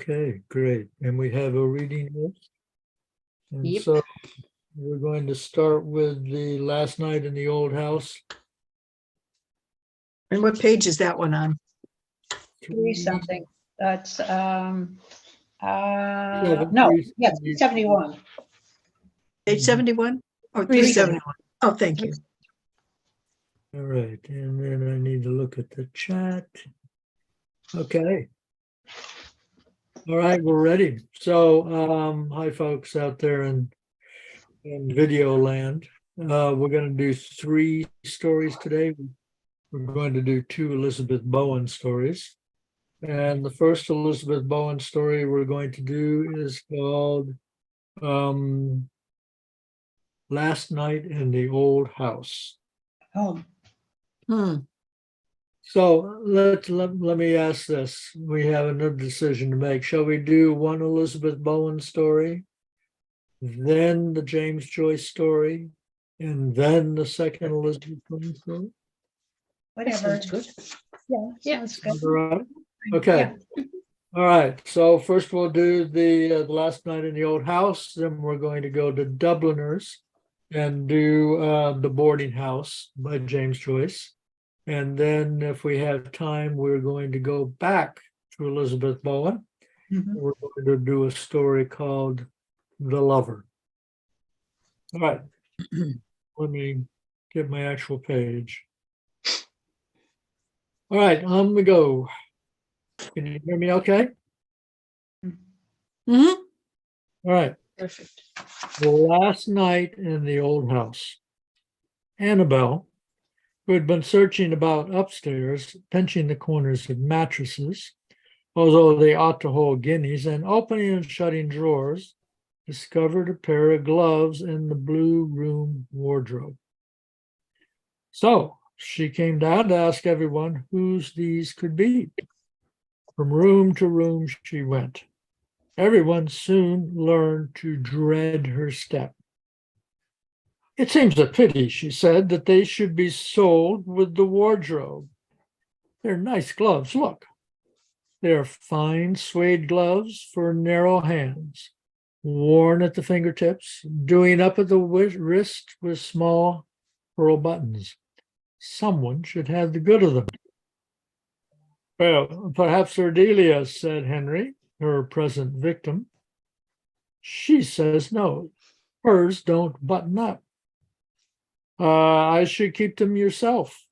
Okay, great. And we have a reading list. And Yep. so we're going to start with the last night in the old house. And what page is that one on? Three something. That's, no, Three- yes, 71. Page 71? Oh, 371. 371. Oh, thank you. All right, and then I need to look at the chat. Okay. All right, we're ready. So, hi folks out there in video land. We're going to do 3 stories today. We're going to do 2 Elizabeth Bowen stories. And the first Elizabeth Bowen story we're going to do is called Last Night in the Old House. Home. So let me ask this. We have another decision to make. Shall we do one Elizabeth Bowen story, then the James Joyce story, and then the second Elizabeth Bowen story? Whatever. Sounds good. Yeah, sounds good. All right. Okay. All right. So first we'll do the Last Night in the Old House. Then we're going to go to Dubliners and do The Boarding House by James Joyce. And then if we have time, we're going to go back to Elizabeth Bowen. Mhm. We're going to do a story called The Lover. All right. Let me get my actual page. All right, on we go. Can you hear me okay? Mhm. All right. Perfect. The Last Night in the Old House. Annabelle, who had been searching about upstairs, pinching the corners of mattresses, although they ought to hold guineas, and opening and shutting drawers, discovered a pair of gloves in the blue room wardrobe. So she came down to ask everyone whose these could be. From room to room she went. Everyone soon learned to dread her step. It seems a pity, she said, that they should be sold with the wardrobe. They're nice gloves, look. They're fine suede gloves for narrow hands, worn at the fingertips, doing up at the wrist with small pearl buttons. Someone should have the good of them. Well, perhaps Ardelia, said Henry, her present victim. She says no. Hers don't button up. I should keep them yourself.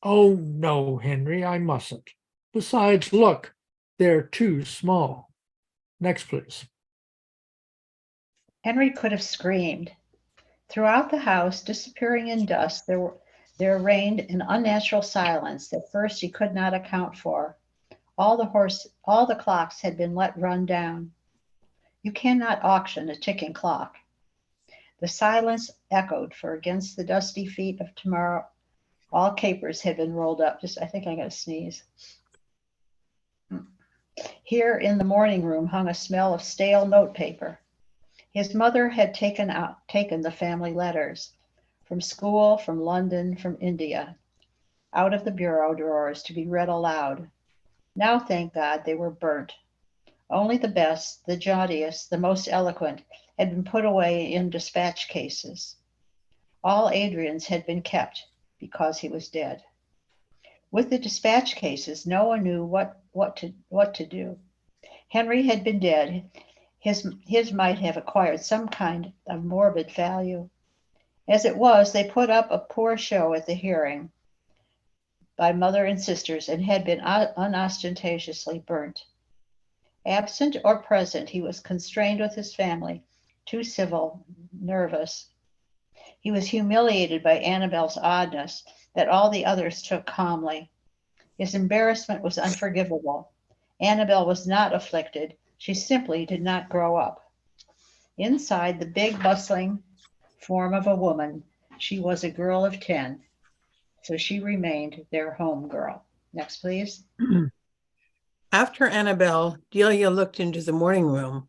Oh, no, Henry, I mustn't. Besides, look, they're too small. Next, please. Henry could have screamed. Throughout the house, disappearing in dust, there reigned an unnatural silence that first he could not account for. All the clocks had been let run down. You cannot auction a ticking clock. The silence echoed, for against the dusty feet of tomorrow, all capers had been rolled up. I think I gotta sneeze. Here in the morning room hung a smell of stale notepaper. His mother had taken the family letters from school, from London, from India, out of the bureau drawers to be read aloud. Now, thank God, they were burnt. Only the best, the jauntiest, the most eloquent had been put away in dispatch cases. All Adrian's had been kept because he was dead. With the dispatch cases, no one knew what to do. Henry had been dead. His might have acquired some kind of morbid value. As it was, they put up a poor show at the hearing by mother and sisters and had been unostentatiously burnt. Absent or present, he was constrained with his family, too civil, nervous. He was humiliated by Annabelle's oddness that all the others took calmly. His embarrassment was unforgivable. Annabelle was not afflicted. She simply did not grow up. Inside the big, bustling form of a woman, she was a girl of 10. So she remained their home girl. Next, please. After Annabelle, Delia looked into the morning room.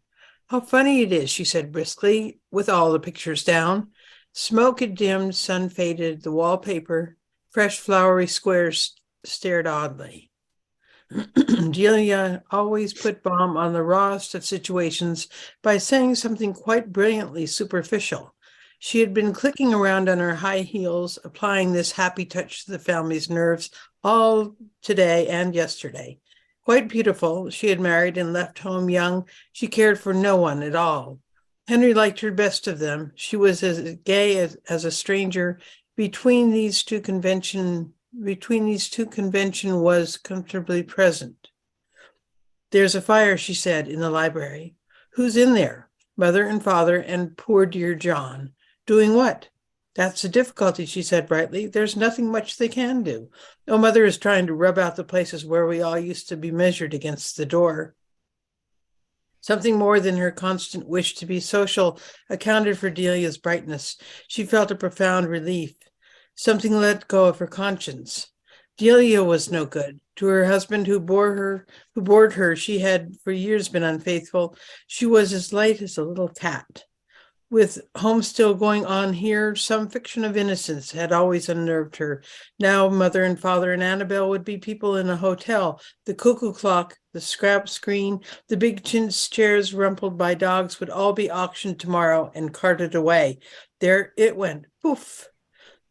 How funny it is, she said briskly, with all the pictures down. Smoke had dimmed, sun faded, the wallpaper, fresh flowery squares stared oddly. Delia always put bomb on the rawest of situations by saying something quite brilliantly superficial. She had been clicking around on her high heels, applying this happy touch to the family's nerves all today and yesterday. Quite beautiful, she had married and left home young. She cared for no one at all. Henry liked her best of them. She was as gay as a stranger. Between these two convention was comfortably present. There's a fire, she said, in the library. Who's in there? Mother and father and poor dear John. Doing what? That's the difficulty, she said brightly. There's nothing much they can do. Oh, mother is trying to rub out the places where we all used to be measured against the door. Something more than her constant wish to be social accounted for Delia's brightness. She felt a profound relief. Something let go of her conscience. Delia was no good. To her husband who bored her, she had for years been unfaithful. She was as light as a little cat. With home still going on here, some fiction of innocence had always unnerved her. Now mother and father and Annabelle would be people in a hotel. The cuckoo clock, the scrap screen, the big chintz chairs rumpled by dogs would all be auctioned tomorrow and carted away. There it went, poof.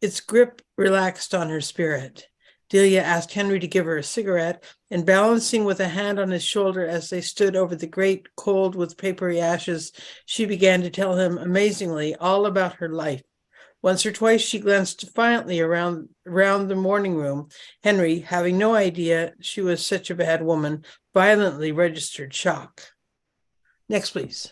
Its grip relaxed on her spirit. Delia asked Henry to give her a cigarette, and balancing with a hand on his shoulder as they stood over the grate cold with papery ashes, she began to tell him amazingly all about her life. Once or twice she glanced defiantly around the morning room. Henry, having no idea she was such a bad woman, violently registered shock. Next, please.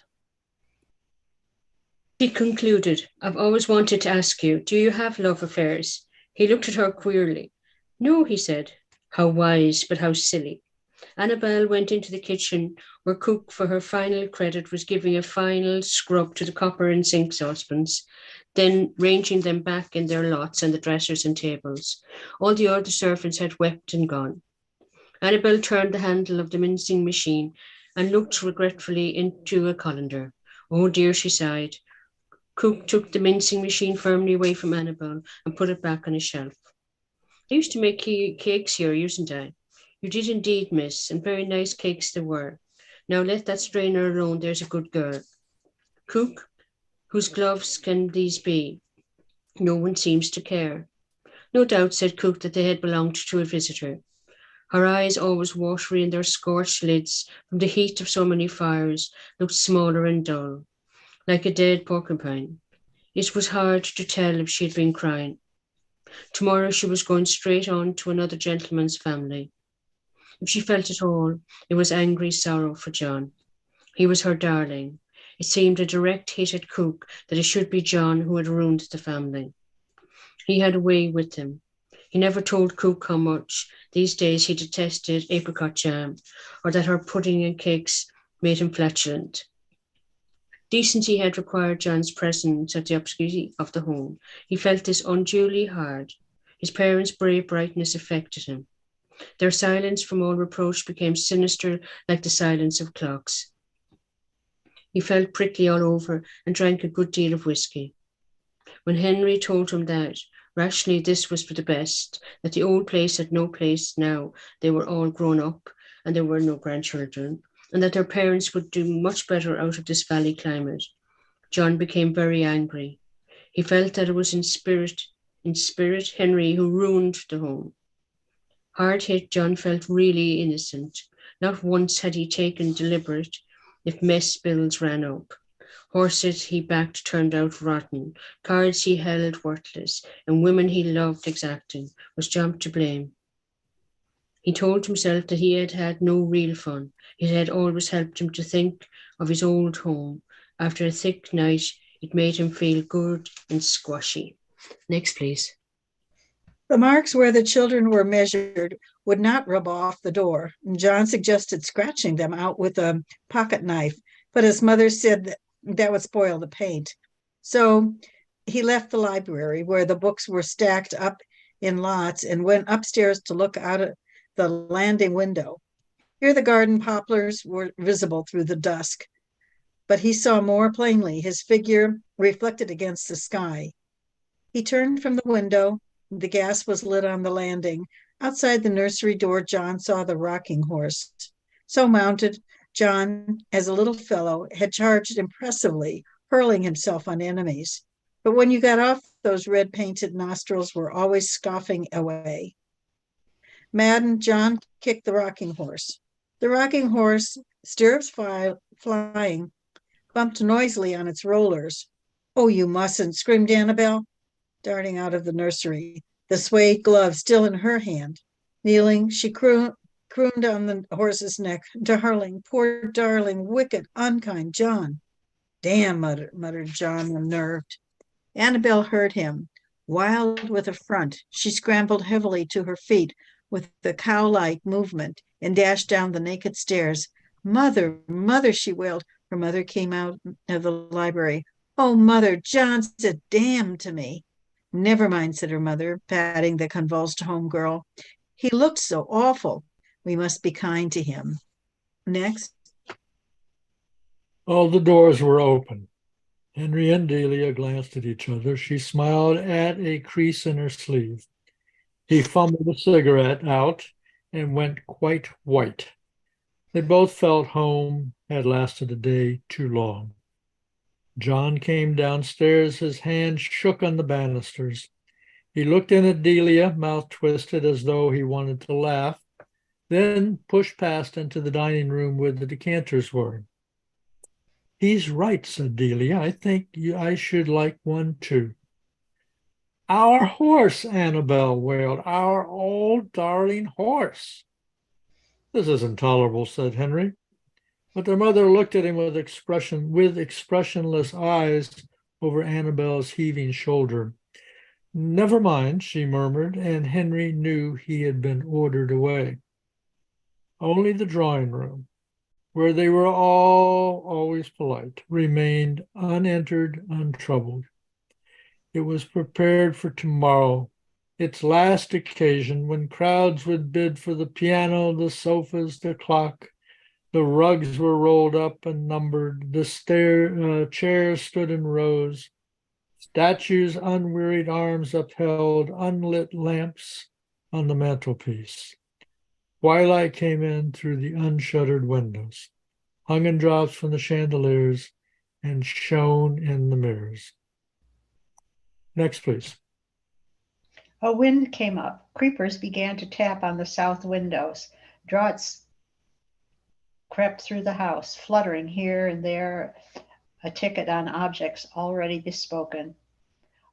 She concluded, I've always wanted to ask you, do you have love affairs? He looked at her queerly. No, he said. How wise, but how silly. Annabelle went into the kitchen where cook, for her final credit, was giving a final scrub to the copper and zinc saucepans, then ranging them back in their lots on the dressers and tables. All the other servants had wept and gone. Annabelle turned the handle of the mincing machine and looked regretfully into a colander. Oh dear, she sighed. Cook took the mincing machine firmly away from Annabelle and put it back on a shelf. I used to make cakes here, usn't I? You did indeed, miss, and very nice cakes they were. Now let that strainer alone, there's a good girl. Cook, whose gloves can these be? No one seems to care. No doubt, said Cook, that they had belonged to a visitor. Her eyes, always watery in their scorched lids from the heat of so many fires, looked smaller and dull, like a dead porcupine. It was hard to tell if she had been crying. Tomorrow she was going straight on to another gentleman's family. If she felt at all, it was angry sorrow for John. He was her darling. It seemed a direct hit at Cook that it should be John who had ruined the family. He had a way with him. He never told Cook how much these days he detested apricot jam, or that her pudding and cakes made him flatulent. Decency had required John's presence at the obscurity of the home. He felt this unduly hard. His parents' brave brightness affected him. Their silence from all reproach became sinister like the silence of clocks. He felt prickly all over and drank a good deal of whiskey. When Henry told him that, rationally this was for the best, that the old place had no place now, they were all grown up and there were no grandchildren, and that their parents would do much better out of this valley climate, John became very angry. He felt that it was in spirit Henry who ruined the home. Hard hit, John felt really innocent. Not once had he taken deliberate if mess bills ran up. Horses he backed turned out rotten, cards he held worthless, and women he loved exacting. Was John to blame? He told himself that he had had no real fun. It had always helped him to think of his old home. After a thick night, it made him feel good and squashy. Next, please. The marks where the children were measured would not rub off the door. John suggested scratching them out with a pocket knife, but his mother said that would spoil the paint. So he left the library where the books were stacked up in lots and went upstairs to look out at the landing window. Here the garden poplars were visible through the dusk, but he saw more plainly his figure reflected against the sky. He turned from the window. The gas was lit on the landing. Outside the nursery door, John saw the rocking horse. So mounted, John, as a little fellow, had charged impressively, hurling himself on enemies. But when you got off, those red painted nostrils were always scoffing away. Maddened, John kicked the rocking horse. The rocking horse, stirrups flying, bumped noisily on its rollers. "Oh, you mustn't," screamed Annabel, darting out of the nursery, the suede glove still in her hand. Kneeling, she crooned on the horse's neck, "Darling, poor darling, wicked, unkind John." "Damn," muttered John, unnerved. Annabel heard him. Wild with affront, she scrambled heavily to her feet with a cow-like movement and dashed down the naked stairs. "Mother, mother," she wailed. Her mother came out of the library. "Oh, mother, John's a damn to me." "Never mind," said her mother, patting the convulsed homegirl. "He looked so awful. We must be kind to him." Next. All the doors were open. Henry and Delia glanced at each other. She smiled at a crease in her sleeve. He fumbled a cigarette out and went quite white. They both felt home had lasted a day too long. John came downstairs. His hand shook on the banisters. He looked in at Delia, mouth twisted as though he wanted to laugh, then pushed past into the dining room where the decanters were. "He's right," said Delia. "I think I should like one too." "Our horse," Annabel wailed. "Our old darling horse." "This is intolerable," said Henry. But their mother looked at him with expressionless eyes over Annabel's heaving shoulder. "Never mind," she murmured, and Henry knew he had been ordered away. Only the drawing room, where they were all always polite, remained unentered, untroubled. It was prepared for tomorrow, its last occasion, when crowds would bid for the piano, the sofas, the clock. The rugs were rolled up and numbered. The chairs stood in rows. Statues' unwearied arms upheld unlit lamps on the mantelpiece. Twilight came in through the unshuttered windows, hung in drops from the chandeliers, and shone in the mirrors. Next, please. A wind came up. Creepers began to tap on the south windows. Draughts crept through the house, fluttering here and there, a ticket on objects already bespoken.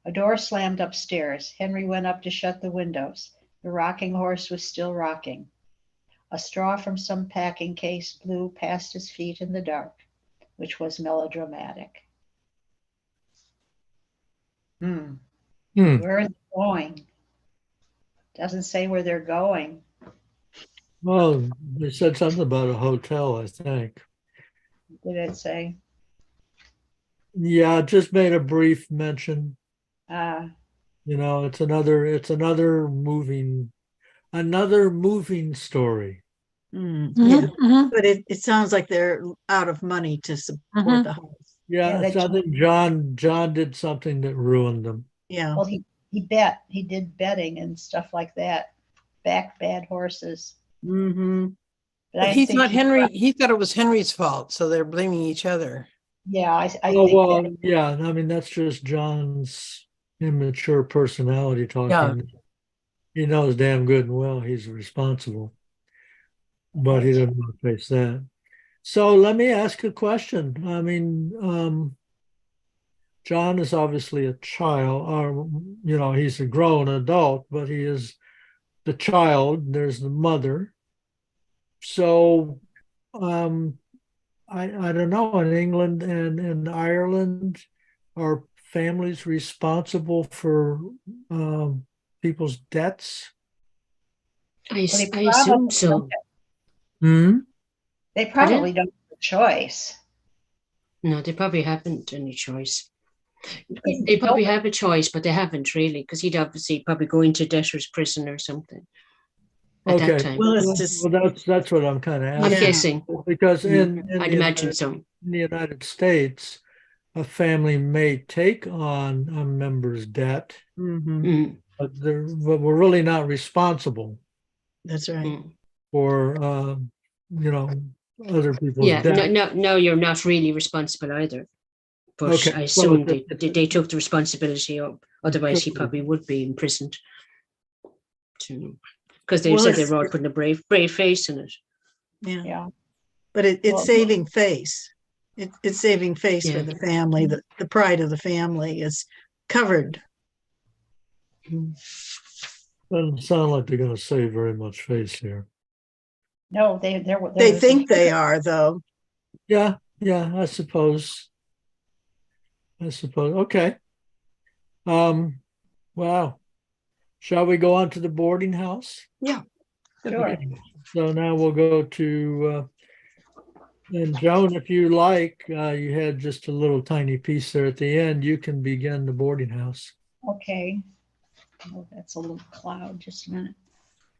A door slammed upstairs. Henry went up to shut the windows. The rocking horse was still rocking. A straw from some packing case blew past his feet in the dark, which was melodramatic. Where are they going? Doesn't say where they're going. Well, they said something about a hotel, I think. Did it say? Yeah, just made a brief mention. Uh, It's another moving story. But it sounds like they're out of money to support the house. Yeah, Yeah, I think John did something that ruined them. Yeah. well, he did betting and stuff like that. Backed bad horses. Mm-hmm. But I He think thought he thought it was Henry's fault, so they're blaming each other. Yeah, I Oh, think well, that, yeah, I mean, that's just John's immature personality talking. Yeah. He knows damn good and well he's responsible, but he doesn't want to face that. So let me ask a question. I mean, John is obviously a child, or he's a grown adult, but he is the child. There's the mother. So I don't know. In England and in Ireland, are families responsible for people's debts? I well, they assume probably so. don't- Hmm. They probably don't have a choice. No, they probably haven't any choice. They probably have a choice, but they haven't really, because he'd obviously probably go into debtor's prison or something at that Okay. time. Well, it's just Well, that's what I'm kind of I'm asking. guessing. Because in I'd imagine so. in the United States, a family may take on a member's debt, mhm. Mm. but we're really not responsible. That's right. Mm. for, other people's Yeah, debt. no, you're not really responsible either. But Okay, I so assume it's they took the responsibility up. Otherwise, he Sure. probably would be imprisoned. Because they Well, said they it's- were all putting a brave face in it. Yeah. Yeah. But it's Well, saving face. It's saving face for Yeah. the family. The pride of the family is covered. Doesn't sound like they're gonna save very much face here. No, They think they are, though. Yeah, I suppose. Okay. Wow. Shall we go on to the boarding house? Yeah. Sure. Okay. So now we'll go to, and Joan, if you like, you had just a little tiny piece there at the end. You can begin the boarding house. Okay. Oh, that's a little cloud. Just a minute.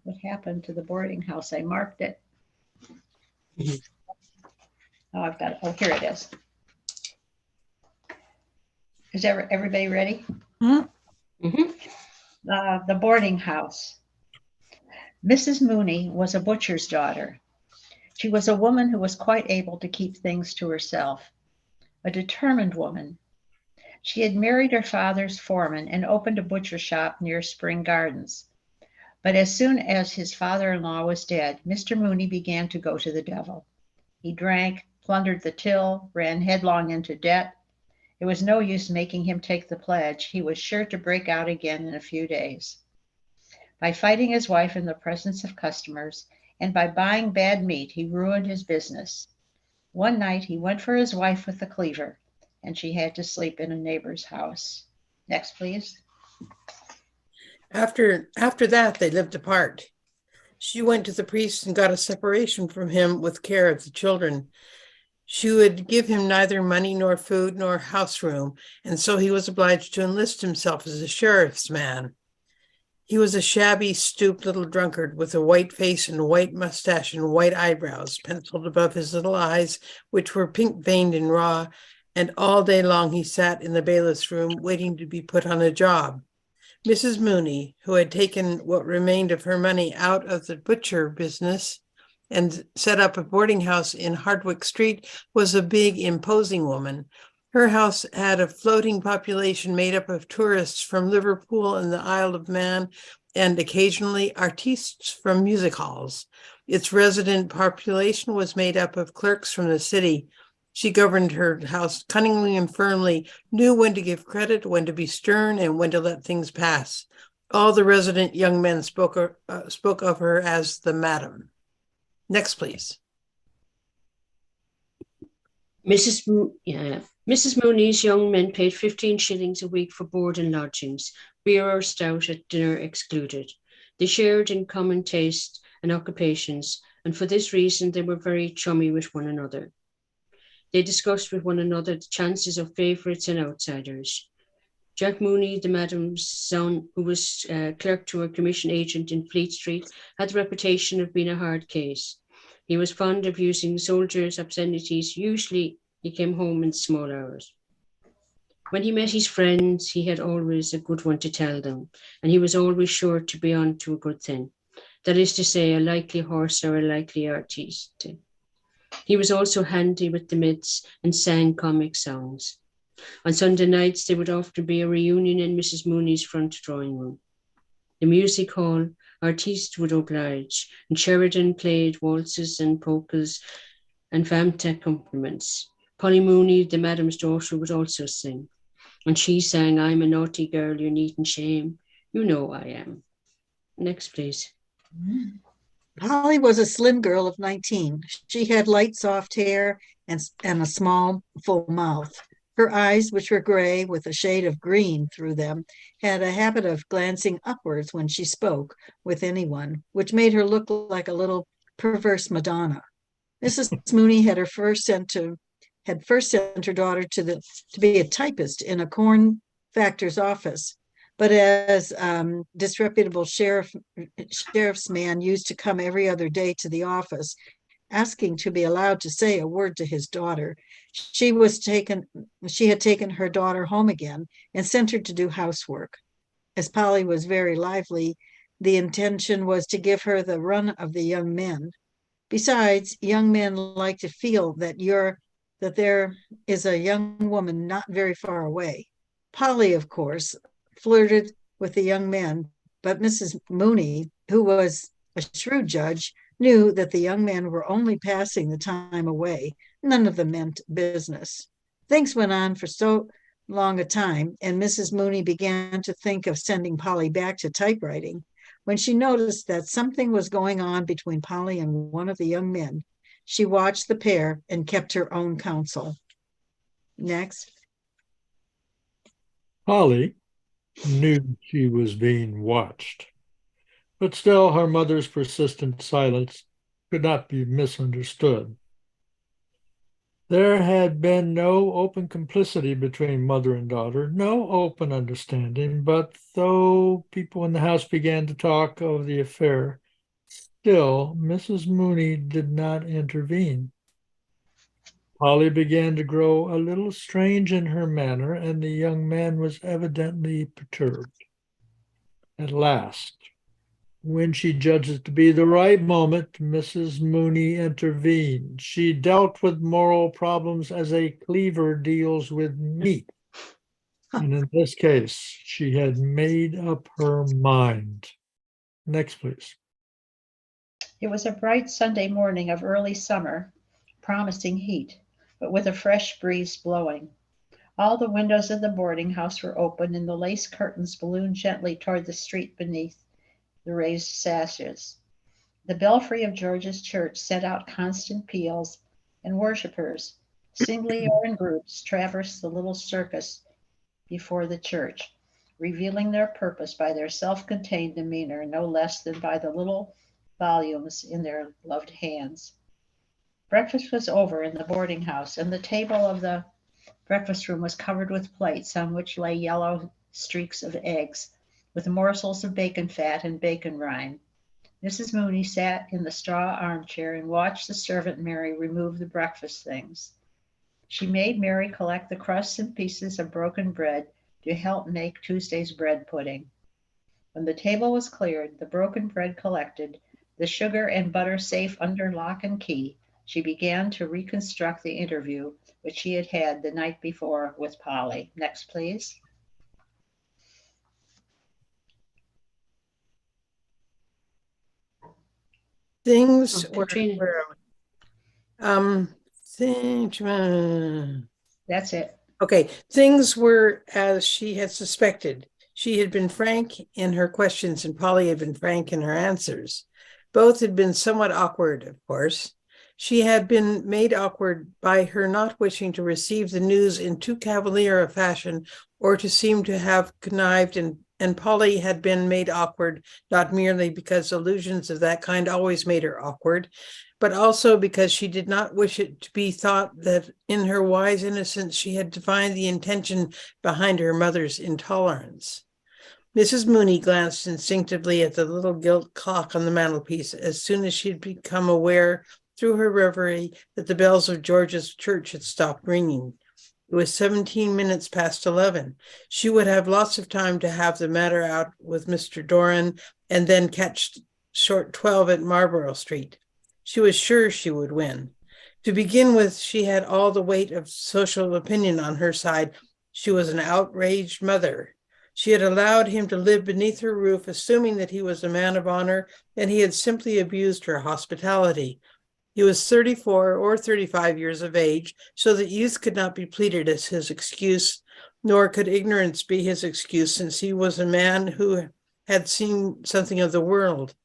What happened to the boarding house? I marked it. Mhm. Oh, I've got it. Oh, here it is. Is everybody ready? Mhm. The boarding house. Mrs. Mooney was a butcher's daughter. She was a woman who was quite able to keep things to herself, a determined woman. She had married her father's foreman and opened a butcher shop near Spring Gardens. But as soon as his father-in-law was dead, Mr. Mooney began to go to the devil. He drank, plundered the till, ran headlong into debt. It was no use making him take the pledge. He was sure to break out again in a few days. By fighting his wife in the presence of customers and by buying bad meat, he ruined his business. One night he went for his wife with the cleaver, and she had to sleep in a neighbor's house. Next, please. After that, they lived apart. She went to the priest and got a separation from him with care of the children. She would give him neither money nor food nor house room, and so he was obliged to enlist himself as a sheriff's man. He was a shabby, stooped little drunkard with a white face and a white mustache and white eyebrows penciled above his little eyes, which were pink-veined and raw, and all day long he sat in the bailiff's room waiting to be put on a job. Mrs. Mooney, who had taken what remained of her money out of the butcher business and set up a boarding house in Hardwick Street, was a big, imposing woman. Her house had a floating population made up of tourists from Liverpool and the Isle of Man, and occasionally artistes from music halls. Its resident population was made up of clerks from the city. She governed her house cunningly and firmly, knew when to give credit, when to be stern, and when to let things pass. All the resident young men spoke of her as the madam. Next, please. Mrs. Mooney's young men paid 15 shillings a week for board and lodgings, beer or stout at dinner excluded. They shared in common taste and occupations, and for this reason they were very chummy with one another. They discussed with one another the chances of favourites and outsiders. Jack Mooney, the madam's son, who was clerk to a commission agent in Fleet Street, had the reputation of being a hard case. He was fond of using soldiers' obscenities. Usually he came home in small hours. When he met his friends, he had always a good one to tell them, and he was always sure to be on to a good thing. That is to say, a likely horse or a likely artiste. He was also handy with the mitts and sang comic songs. On Sunday nights, there would often be a reunion in Mrs. Mooney's front drawing room. The music hall, artistes would oblige, and Sheridan played waltzes and polkas and femme accompaniments. Polly Mooney, the madam's daughter, would also sing. And she sang, "I'm a naughty girl, you're neat and shame. You know I am." Next, please. Polly was a slim girl of 19. She had light, soft hair and a small, full mouth. Her eyes, which were gray with a shade of green through them, had a habit of glancing upwards when she spoke with anyone, which made her look like a little perverse Madonna. Mrs. Mooney had first sent her daughter to be a typist in a corn factor's office, but as disreputable sheriff's man used to come every other day to the office, asking to be allowed to say a word to his daughter, she had taken her daughter home again and sent her to do housework. As Polly was very lively, The intention was to give her the run of the young men. Besides, young men like to feel that there is a young woman not very far away. Polly, of course, flirted with the young men, but Mrs. Mooney, who was a shrewd judge, knew that the young men were only passing the time away. None of them meant business. Things went on for so long a time, and Mrs. Mooney began to think of sending Polly back to typewriting when she noticed that something was going on between Polly and one of the young men. She watched the pair and kept her own counsel. Next. Polly knew she was being watched, but still her mother's persistent silence could not be misunderstood. There had been no open complicity between mother and daughter, no open understanding, but though people in the house began to talk of the affair, still Mrs. Mooney did not intervene. Polly began to grow a little strange in her manner, and the young man was evidently perturbed. At last, when she judged it to be the right moment, Mrs. Mooney intervened. She dealt with moral problems as a cleaver deals with meat. And in this case, she had made up her mind. Next, please. It was a bright Sunday morning of early summer, promising heat, but with a fresh breeze blowing. All the windows of the boarding house were open, and the lace curtains ballooned gently toward the street beneath the raised sashes. The belfry of George's church sent out constant peals, and worshippers, singly or in groups, traversed the little circus before the church, revealing their purpose by their self-contained demeanor no less than by the little volumes in their loved hands. Breakfast was over in the boarding house, and the table of the breakfast room was covered with plates on which lay yellow streaks of eggs, with morsels of bacon fat and bacon rind. Mrs. Mooney sat in the straw armchair and watched the servant Mary remove the breakfast things. She made Mary collect the crusts and pieces of broken bread to help make Tuesday's bread pudding. When the table was cleared, the broken bread collected, the sugar and butter safe under lock and key, she began to reconstruct the interview which she had had the night before with Polly. Next, please. Things Oh, were, Katrina. That's it. okay, things were as she had suspected. She had been frank in her questions, and Polly had been frank in her answers. Both had been somewhat awkward, of course. She had been made awkward by her not wishing to receive the news in too cavalier a fashion or to seem to have connived, and Polly had been made awkward not merely because allusions of that kind always made her awkward, but also because she did not wish it to be thought that in her wise innocence she had divined the intention behind her mother's intolerance. Mrs. Mooney glanced instinctively at the little gilt clock on the mantelpiece as soon as she had become aware through her reverie that the bells of George's church had stopped ringing. It was 17 minutes past 11. She would have lots of time to have the matter out with Mr. Doran and then catch short 12 at Marlborough Street. She was sure she would win. To begin with, she had all the weight of social opinion on her side. She was an outraged mother. She had allowed him to live beneath her roof, assuming that he was a man of honor, and he had simply abused her hospitality. He was 34 or 35 years of age, so that youth could not be pleaded as his excuse, nor could ignorance be his excuse, since he was a man who had seen something of the world.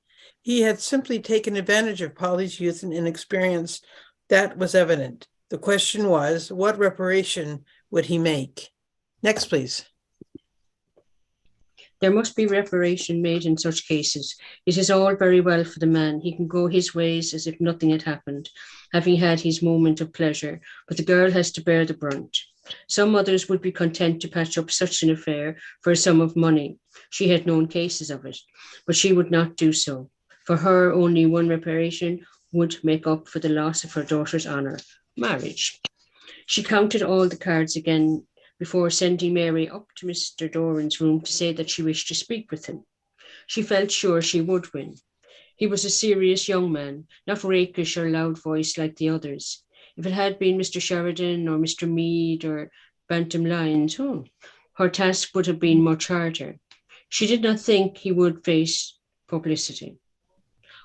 He had simply taken advantage of Polly's youth and inexperience. That was evident. The question was, what reparation would he make? Next, please. There must be reparation made in such cases. It is all very well for the man. He can go his ways as if nothing had happened, having had his moment of pleasure, but the girl has to bear the brunt. Some mothers would be content to patch up such an affair for a sum of money. She had known cases of it, but she would not do so. For her, only one reparation would make up for the loss of her daughter's honour, marriage. She counted all the cards again before sending Mary up to Mr. Doran's room to say that she wished to speak with him. She felt sure she would win. He was a serious young man, not rakish or loud-voiced like the others. If it had been Mr. Sheridan or Mr. Meade or Bantam Lyons, her task would have been much harder. She did not think he would face publicity.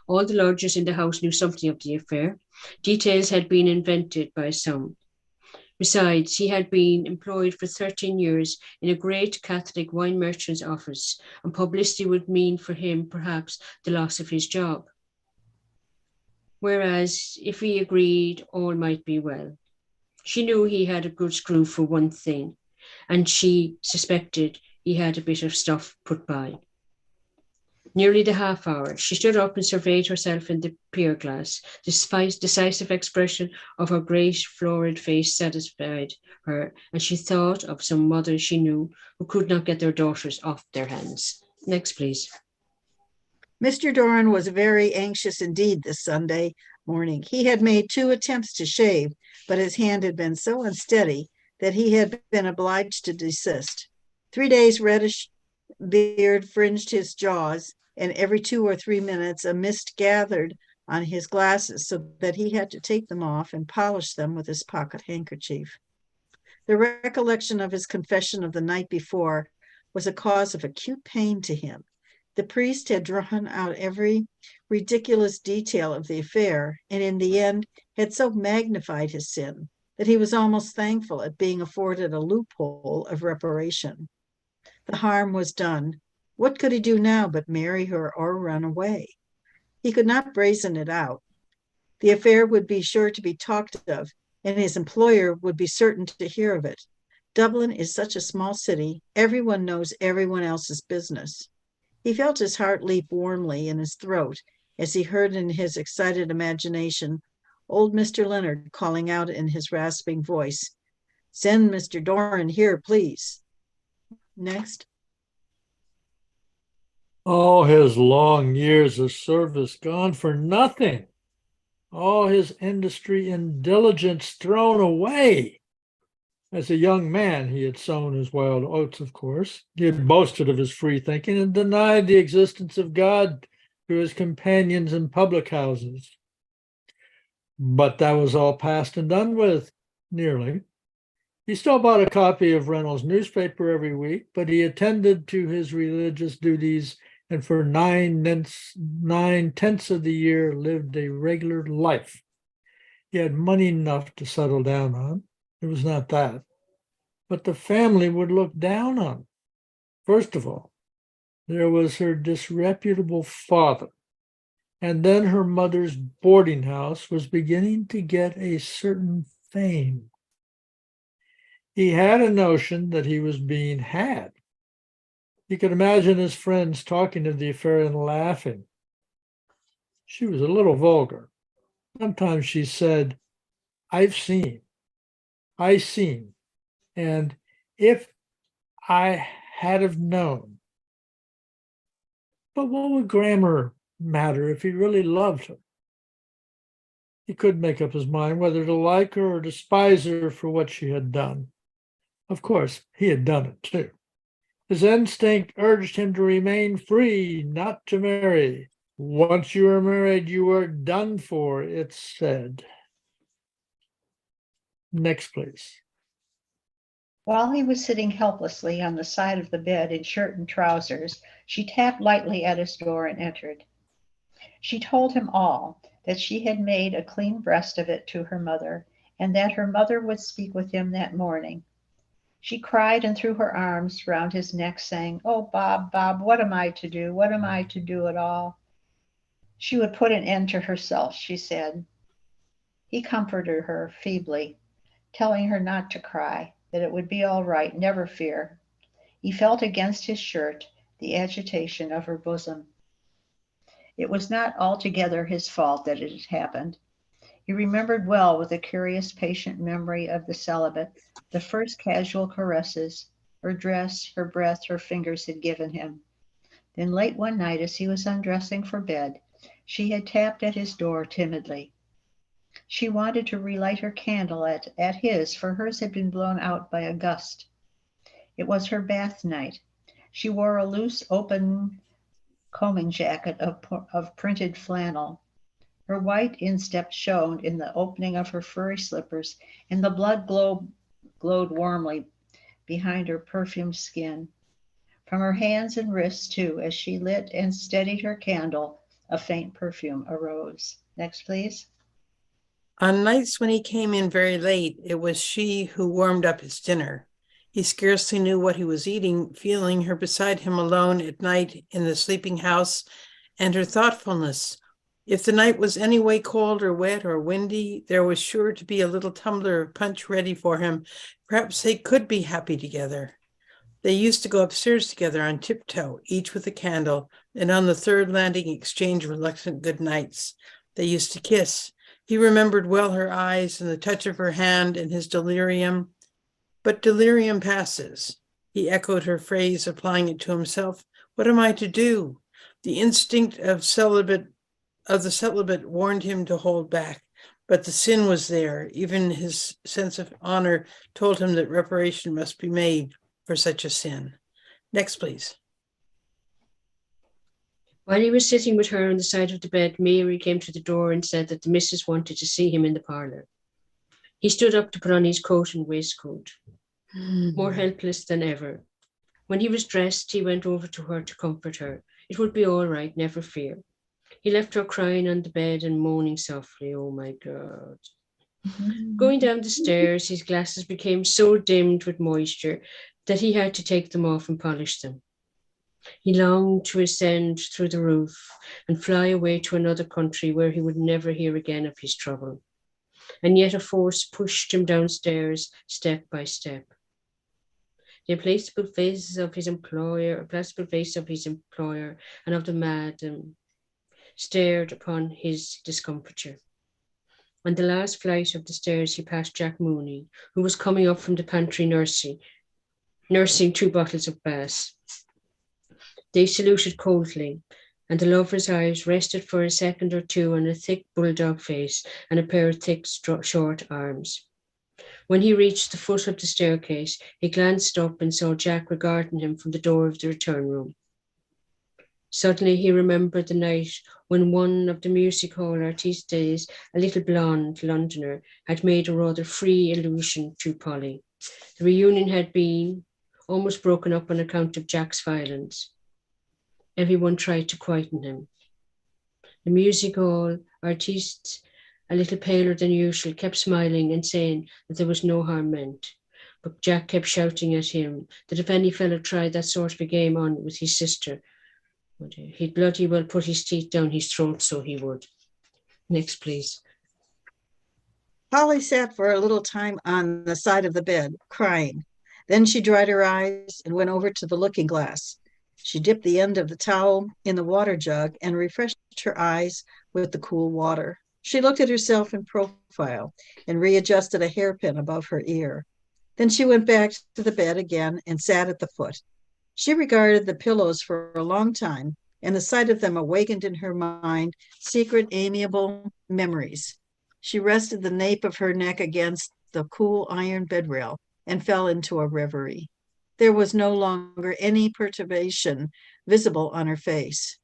All the lodgers in the house knew something of the affair. Details had been invented by some. Besides, he had been employed for 13 years in a great Catholic wine merchant's office, and publicity would mean for him perhaps the loss of his job. Whereas, if he agreed, all might be well. She knew he had a good screw for one thing, and she suspected he had a bit of stuff put by. Nearly the half hour, she stood up and surveyed herself in the pier glass. The decisive expression of her great florid face satisfied her, and she thought of some mothers she knew who could not get their daughters off their hands. Next, please. Mr. Doran was very anxious indeed this Sunday morning. He had made 2 attempts to shave, but his hand had been so unsteady that he had been obliged to desist. 3 days' reddish beard fringed his jaws, and every 2 or 3 minutes a mist gathered on his glasses so that he had to take them off and polish them with his pocket handkerchief. The recollection of his confession of the night before was a cause of acute pain to him. The priest had drawn out every ridiculous detail of the affair, and in the end had so magnified his sin that he was almost thankful at being afforded a loophole of reparation. The harm was done. What could he do now but marry her or run away? He could not brazen it out. The affair would be sure to be talked of, and his employer would be certain to hear of it. Dublin is such a small city, everyone knows everyone else's business. He felt his heart leap warmly in his throat as he heard in his excited imagination old Mr. Leonard calling out in his rasping voice, "Send Mr. Doran here, please." Next. All his long years of service gone for nothing. All his industry and diligence thrown away. As a young man, he had sown his wild oats, of course. He had boasted of his free thinking and denied the existence of God to his companions in public houses. But that was all past and done with, nearly. He still bought a copy of Reynolds' newspaper every week, but he attended to his religious duties and for 9/10 of the year lived a regular life. He had money enough to settle down on. It was not that. But the family would look down on him. First of all, there was her disreputable father. And then her mother's boarding house was beginning to get a certain fame. He had a notion that he was being had. He could imagine his friends talking of the affair and laughing. She was a little vulgar. Sometimes she said, I seen, and if I had have known. But what would grammar matter if he really loved her? He couldn't make up his mind whether to like her or despise her for what she had done. Of course, he had done it too. His instinct urged him to remain free, not to marry. Once you are married, you are done for, it said. Next, please. While he was sitting helplessly on the side of the bed in shirt and trousers, she tapped lightly at his door and entered. She told him all, that she had made a clean breast of it to her mother, and that her mother would speak with him that morning. She cried and threw her arms round his neck, saying, "Oh, Bob, Bob, what am I to do? What am I to do at all?" She would put an end to herself, she said. He comforted her feebly, telling her not to cry, that it would be all right, never fear. He felt against his shirt the agitation of her bosom. It was not altogether his fault that it had happened. He remembered well, with a curious, patient memory of the celibate, the first casual caresses her dress, her breath, her fingers had given him. Then late one night, as he was undressing for bed, she had tapped at his door timidly. She wanted to relight her candle at his, for hers had been blown out by a gust. It was her bath night. She wore a loose, open combing jacket of printed flannel. Her white instep shone in the opening of her furry slippers, and the blood glowed warmly behind her perfumed skin. From her hands and wrists, too, as she lit and steadied her candle, a faint perfume arose. Next, please. On nights when he came in very late, it was she who warmed up his dinner. He scarcely knew what he was eating, feeling her beside him alone at night in the sleeping house, and her thoughtfulness. If the night was any way cold or wet or windy, there was sure to be a little tumbler of punch ready for him. Perhaps they could be happy together. They used to go upstairs together on tiptoe, each with a candle, and on the third landing exchange reluctant good nights. They used to kiss. He remembered well her eyes and the touch of her hand and his delirium. But delirium passes. He echoed her phrase, applying it to himself. What am I to do? The instinct of the celibate warned him to hold back, but the sin was there. Even his sense of honor told him that reparation must be made for such a sin. Next, please. While he was sitting with her on the side of the bed, Mary came to the door and said that the missus wanted to see him in the parlour. He stood up to put on his coat and waistcoat, more helpless than ever. When he was dressed, he went over to her to comfort her. It would be all right, never fear. He left her crying on the bed and moaning softly, oh my God. Going down the stairs, his glasses became so dimmed with moisture that he had to take them off and polish them. He longed to ascend through the roof and fly away to another country where he would never hear again of his trouble. And yet a force pushed him downstairs step by step. The implacable face of his employer and of the madam stared upon his discomfiture. On the last flight of the stairs, he passed Jack Mooney, who was coming up from the pantry nursing 2 bottles of Bass. They saluted coldly, and the lover's eyes rested for a second or two on a thick bulldog face and a pair of thick, short arms. When he reached the foot of the staircase, he glanced up and saw Jack regarding him from the door of the return room. Suddenly he remembered the night when one of the music hall artistes, a little blonde Londoner, had made a rather free allusion to Polly. The reunion had been almost broken up on account of Jack's violence. Everyone tried to quieten him. The music hall artiste, a little paler than usual, kept smiling and saying that there was no harm meant. But Jack kept shouting at him that if any fellow tried that sort of a game on with his sister, he'd bloody well put his teeth down his throat, so he would. Next, please. Polly sat for a little time on the side of the bed, crying. Then she dried her eyes and went over to the looking glass. She dipped the end of the towel in the water jug and refreshed her eyes with the cool water. She looked at herself in profile and readjusted a hairpin above her ear. Then she went back to the bed again and sat at the foot. She regarded the pillows for a long time, and the sight of them awakened in her mind secret, amiable memories. She rested the nape of her neck against the cool iron bed rail and fell into a reverie. There was no longer any perturbation visible on her face.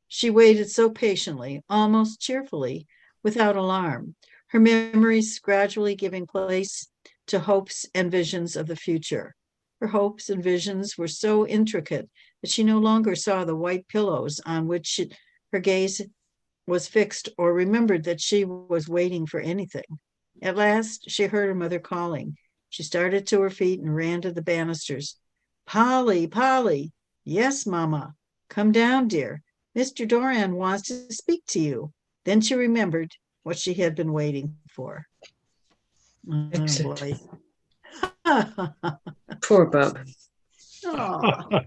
She waited so patiently, almost cheerfully, without alarm, her memories gradually giving place to hopes and visions of the future. Her hopes and visions were so intricate that she no longer saw the white pillows on which her gaze was fixed or remembered that she was waiting for anything. At last, she heard her mother calling. She started to her feet and ran to the banisters. Polly, Polly. Yes, Mama. Come down, dear. Mr. Doran wants to speak to you. Then she remembered what she had been waiting for. Excellent. Boy. Poor Bob. Oh,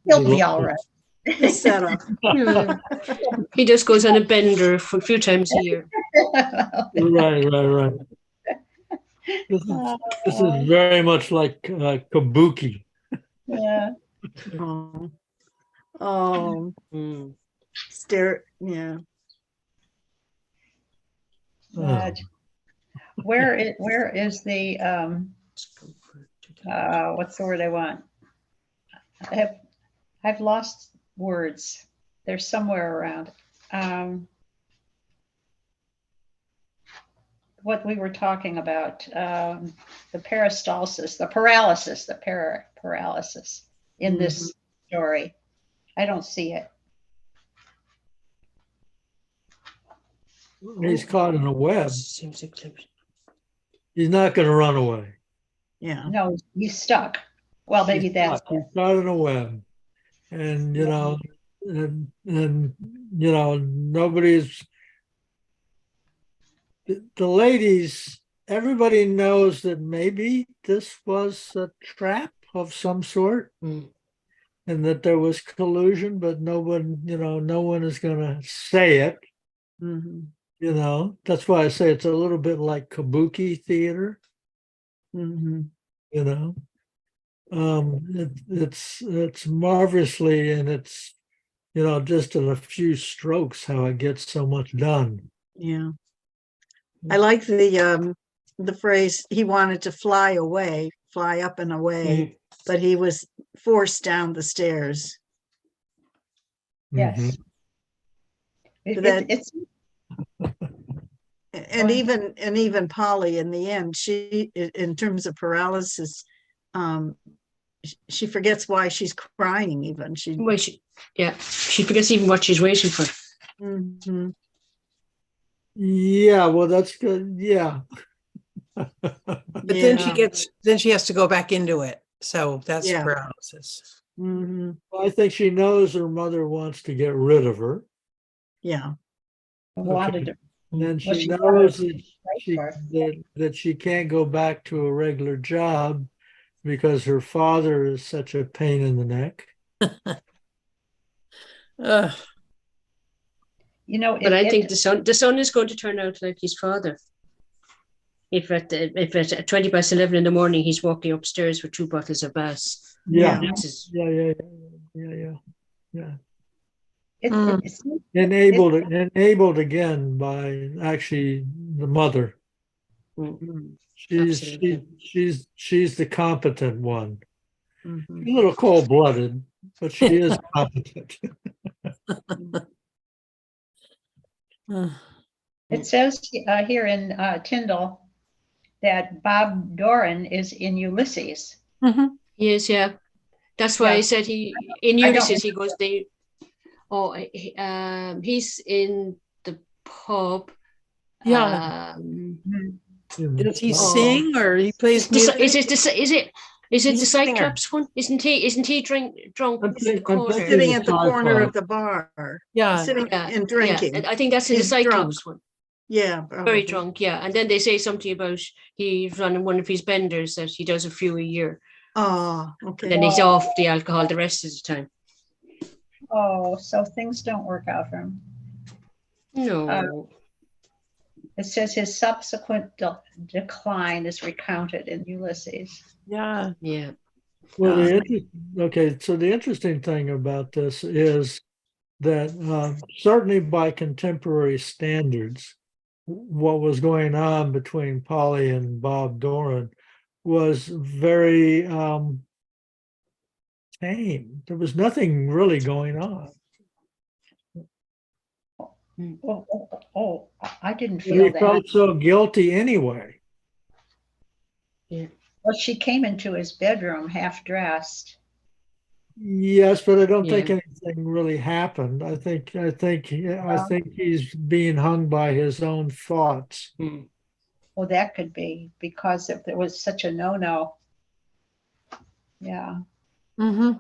he'll be all right. The setup. He just goes on a bender for a few times a year. Right. This is very much like Kabuki. Yeah. Oh, stare. Yeah. Where is the what's the word I want? I've lost words. They're somewhere around. What we were talking about, the peristalsis, the paralysis, paralysis in this story. I don't see it. He's caught in a web. Seems eclipsed. He's not going to run away. Yeah. No, he's stuck. Well, maybe He's that's caught. He's caught in a web, and you know, and you know, nobody's the ladies. Everybody knows that maybe this was a trap of some sort, Mm. and that there was collusion, but no one, you know, no one is going to say it. Mhm. You know, that's why I say it's a little bit like kabuki theater. Mhm. You know, it's marvelously, and it's, you know, just in a few strokes how it gets so much done. Yeah. I like the phrase, he wanted to fly away, fly up and away, but he was forced down the stairs. yes. Mhm. That- It's And Go even Polly in the end, she, in terms of paralysis, she forgets why she's crying even. She Well, she forgets even what she's waiting for. Mhm. Yeah, well, that's good. Yeah. But then Yeah. she has to go back into it. So that's Yeah. paralysis. Mhm. I think she knows her mother wants to get rid of her. Yeah. wanted to. And then Well, she she knows wanted that right she for it. that she can't go back to a regular job because her father is such a pain in the neck. Ugh. You know, But I think the son is going to turn out like his father. If at 11:20 in the morning he's walking upstairs with 2 bottles of Bass. Yeah. This is Yeah. it's Enabled again by actually the mother. Mhm. She's the competent one. Mhm. A little cold-blooded, but she is competent. Ugh. It says here in Tyndall that Bob Doran is in Ulysses. Mhm. he is, yeah. That's why Yeah. I said he in I don't Ulysses he goes he's in the pub. Yeah. Does he Oh. sing or he plays Is music? it He's the a singer. Cyclops one? Isn't he drunk I'm in the corner? thinking- Sitting at the Sci-fi. corner of the bar, Yeah. sitting Yeah, and drinking. Yeah. I think that's in the He's drunk. Cyclops one. Yeah, Very probably. drunk, yeah. And then they say something about he's running one of his benders that he does a few a year. Oh, okay. Then he's off the alcohol the rest of the time. Oh, so things don't work out for him. No. It says his subsequent decline is recounted in Ulysses. Yeah. Yeah. Well, so the interesting thing about this is that certainly by contemporary standards, what was going on between Polly and Bob Doran was very tame. There was nothing really going on. Oh, I didn't But feel he that. felt so guilty anyway. Well, she came into his bedroom half dressed. Yes, but I don't think Yeah. anything really happened. I think he's being hung by his own thoughts. Hmm. Well, that could be because if there was such a no-no. Yeah. Mm-hmm.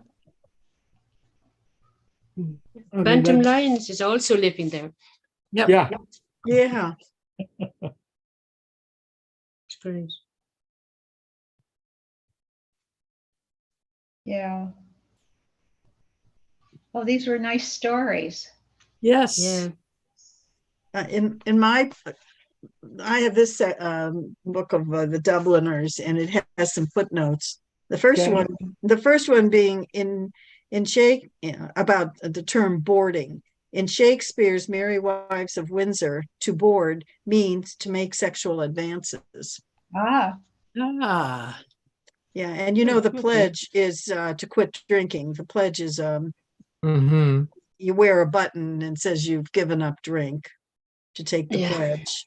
I mean, Bantam that's- Lions is also living there. Yep. yeah, Yeah. It's great. Yeah. Oh, these were nice stories. Yes. Yeah. In my, I have this book of the Dubliners, and it has some footnotes. The first Okay. one being in about the term boarding. In Shakespeare's Merry Wives of Windsor, to board means to make sexual advances. Ah, Ah. Yeah, and the pledge is to quit drinking. The pledge is Mm-hmm. you wear a button and says you've given up drink to take the Yeah. pledge.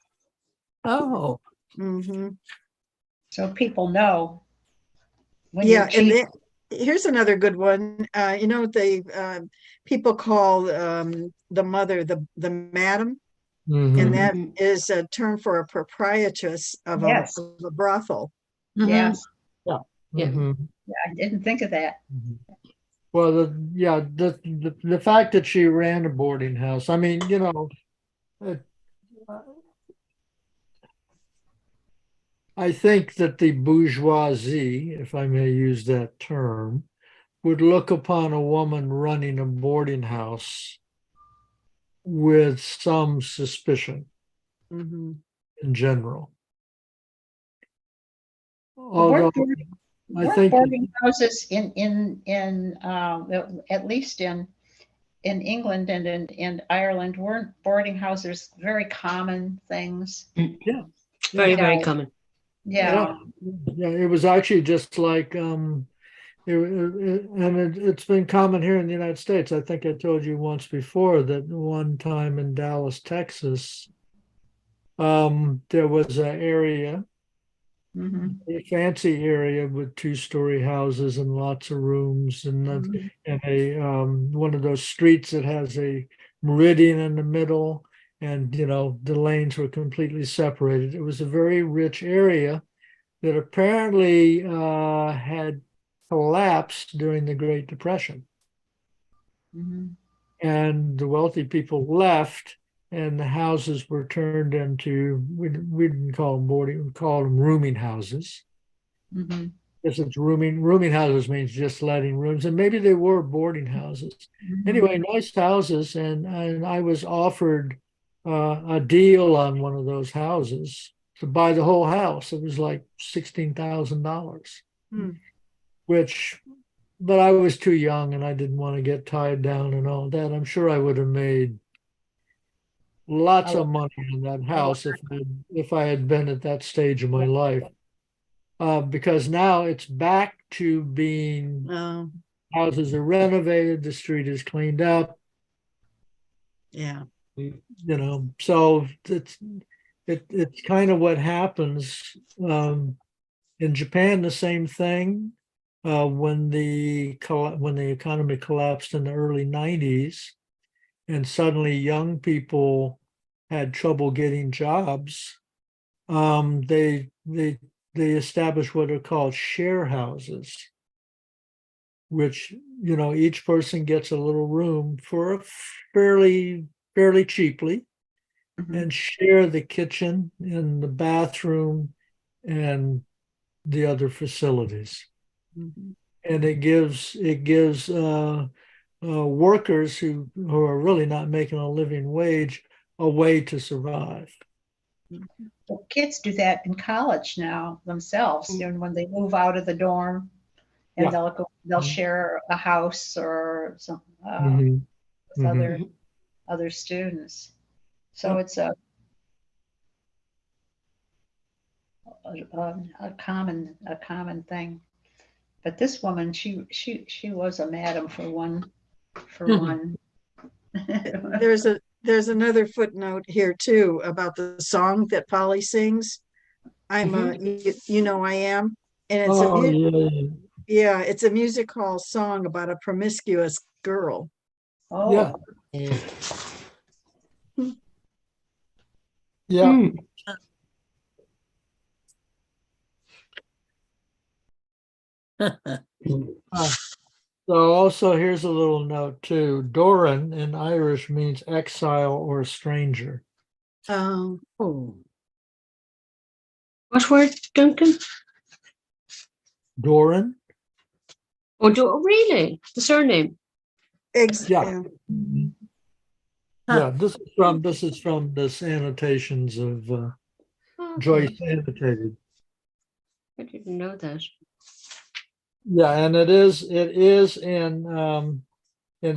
Oh, Hmm. So people know when Yeah, you're and cheating. here's another good one. They people call the mother the madam, mm-hmm. and that Mhm. is a term for a proprietress of Yes, a brothel. yes. Yeah. Yeah. Mm-hmm. Yeah, I didn't think of that. Well, the fact that she ran a boarding house, I mean, it, I think that the bourgeoisie, if I may use that term, would look upon a woman running a boarding house with some suspicion Hmm. in general. There Although weren't boarding, I weren't think, boarding houses at least in England and in Ireland, weren't boarding houses very common things? yeah, Very, yeah, very Yeah, common. yeah, yeah. yeah, it was actually just like, it's been common here in the United States. I think I told you once before that one time in Dallas, Texas, there was an area, Mhm, a fancy area with two-story houses and lots of rooms, mhm, and a one of those streets that has a meridian in the middle, and the lanes were completely separated. It was a very rich area that apparently had collapsed during the Great Depression. mhm, And the wealthy people left, and the houses were turned into, we didn't call them boarding, we called them rooming houses. mhm, Because it's rooming houses means just letting rooms, and maybe they were boarding houses. mhm. Anyway, nice houses, and I was offered a deal on one of those houses to buy the whole house. It was like $16,000, Hmm. which, but I was too young and I didn't want to get tied down and all that. I'm sure I would have made lots A of lot, money on that a lot. house if I had been at that stage of my life. Because now it's back to being Oh, houses are renovated, the street is cleaned up, yeah. so it's kind of what happens. In Japan, the same thing. When the economy collapsed in the early 90s, and suddenly young people had trouble getting jobs, they established what are called share houses, which each person gets a little room for fairly cheaply, Mhm. and share the kitchen and the bathroom and the other facilities. Mhm. And it gives workers who are really not making a living wage a way to survive. Well, kids do that in college now themselves, when they move out of the dorm and Yeah. they'll share a house or some Hmm. with Hmm. other students. So Yeah. it's a common thing. But this woman, she was a madam for one for one. There's another footnote here too about the song that Polly sings. I'm a I am, and Oh, yeah, yeah, it's a music hall song about a promiscuous girl. yeah, Oh, Yeah. yeah. Mm. Ah, so also here's a little note too. Doran in Irish means exile or stranger. Um, Oh. What word, Duncan? Doran? Really? The surname? Yeah. yeah. Yeah, this is from the annotations of Oh, Joyce okay. annotated. I didn't know that. Yeah, and it is in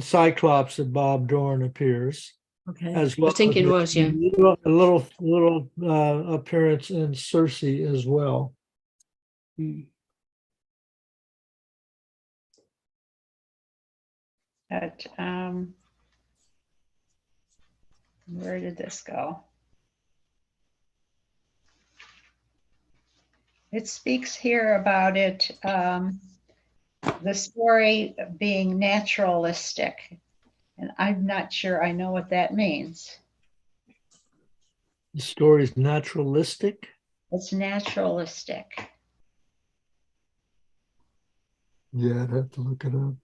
Cyclops that Bob Doran appears, Okay. as I well think as it was, yeah. a little appearance in Circe as well. Mm. But where did this go? It speaks here about it, the story being naturalistic, and I'm not sure I know what that means. The story's naturalistic. It's naturalistic. Yeah, I'd have to look it up.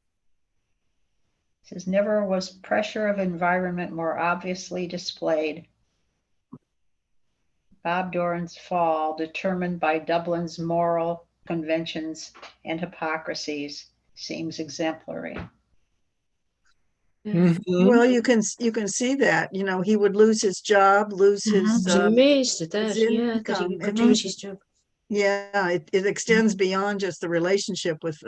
It says, never was pressure of environment more obviously displayed. Bob Doran's fall, determined by Dublin's moral conventions and hypocrisies, seems exemplary. Mhm. Well, you can see that, he would lose his job, lose I was his amazed at his that. Yeah, that he income. could Mhm. lose his job. Yeah, it extends beyond just the relationship with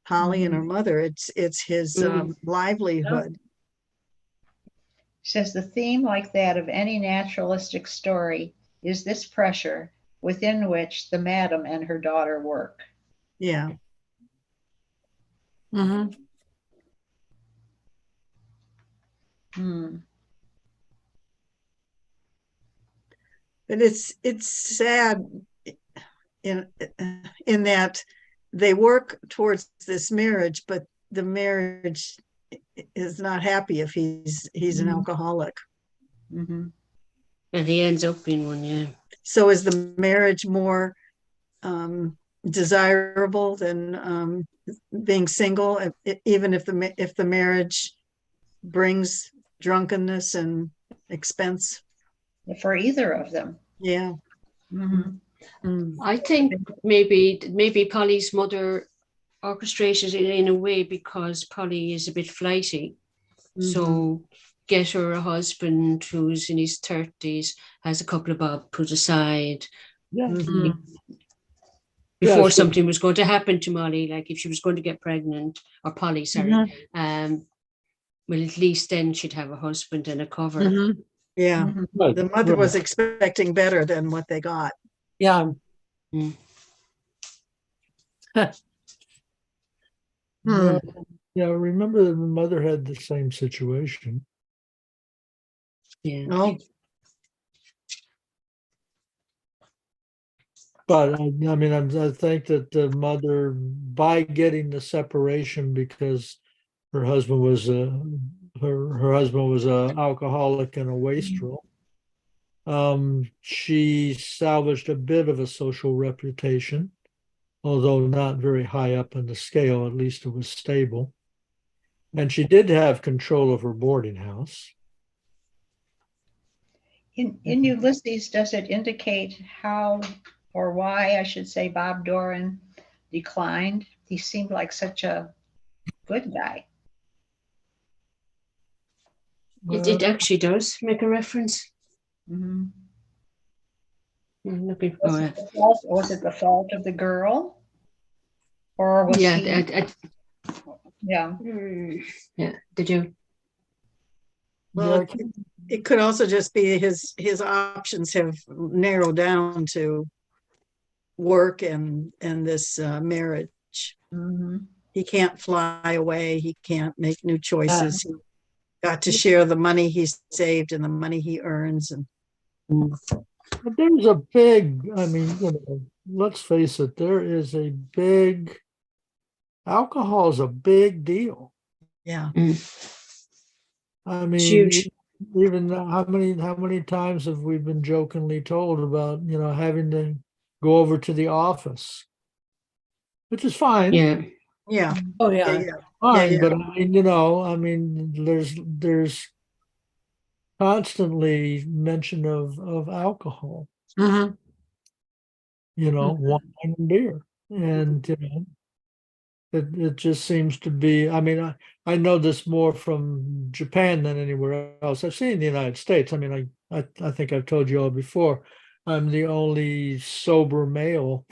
Polly and her mother. It's his livelihood. Says the theme, like that of any naturalistic story, is this pressure within which the madam and her daughter work. Yeah. Mm-hmm. Hmm. But it's sad in that they work towards this marriage, but the marriage is not happy if he's an alcoholic. Mm-hmm. And he ends up being one, yeah. So is the marriage more desirable than being single, even if the marriage brings drunkenness and expense? For either of them. Yeah. Mm-hmm. I think maybe Polly's mother orchestrated it in a way because Polly is a bit flighty. So get her a husband who's in his 30s, has a couple of bob put aside. Yeah. Before Yeah, so- something was going to happen to Molly, like if she was going to get pregnant, or Polly, sorry, well, at least then she'd have a husband and a cover. Yeah. Right, The mother was right. expecting better than what they got. Yeah. Well, yeah, remember the mother had the same situation. Yeah. Oh, But I mean, I think that the mother, by getting the separation because her husband was her husband was a alcoholic and a wastrel, she salvaged a bit of a social reputation, although not very high up in the scale. At least it was stable, and she did have control of her boarding house. In Ulysses, does it indicate how or why, I should say, Bob Doran declined? He seemed like such a good guy. It actually does make a reference. Mm-hmm. I'm looking Was, for it the fault, was it the fault of the girl? Or was yeah, he? Yeah. Yeah, did you? well, it could also just be his options have narrowed down to work and this marriage. Mm-hmm. He can't fly away. He can't make new choices. He got to share the money he saved and the money he earns. And But there's a big, I mean, let's face it, there is a big, alcohol is a big deal. yeah. I mean, Huge. even how many times have we been jokingly told about, having to go over to the office, which is fine. Yeah. Yeah. Oh, Yeah. yeah. Yeah. Fine, yeah. but I mean, there's constantly mention of alcohol, Mhm. wine and beer. And it just seems to be, I mean, I know this more from Japan than anywhere else. I've seen the United States. I mean, I think I've told you all before, I'm the only sober male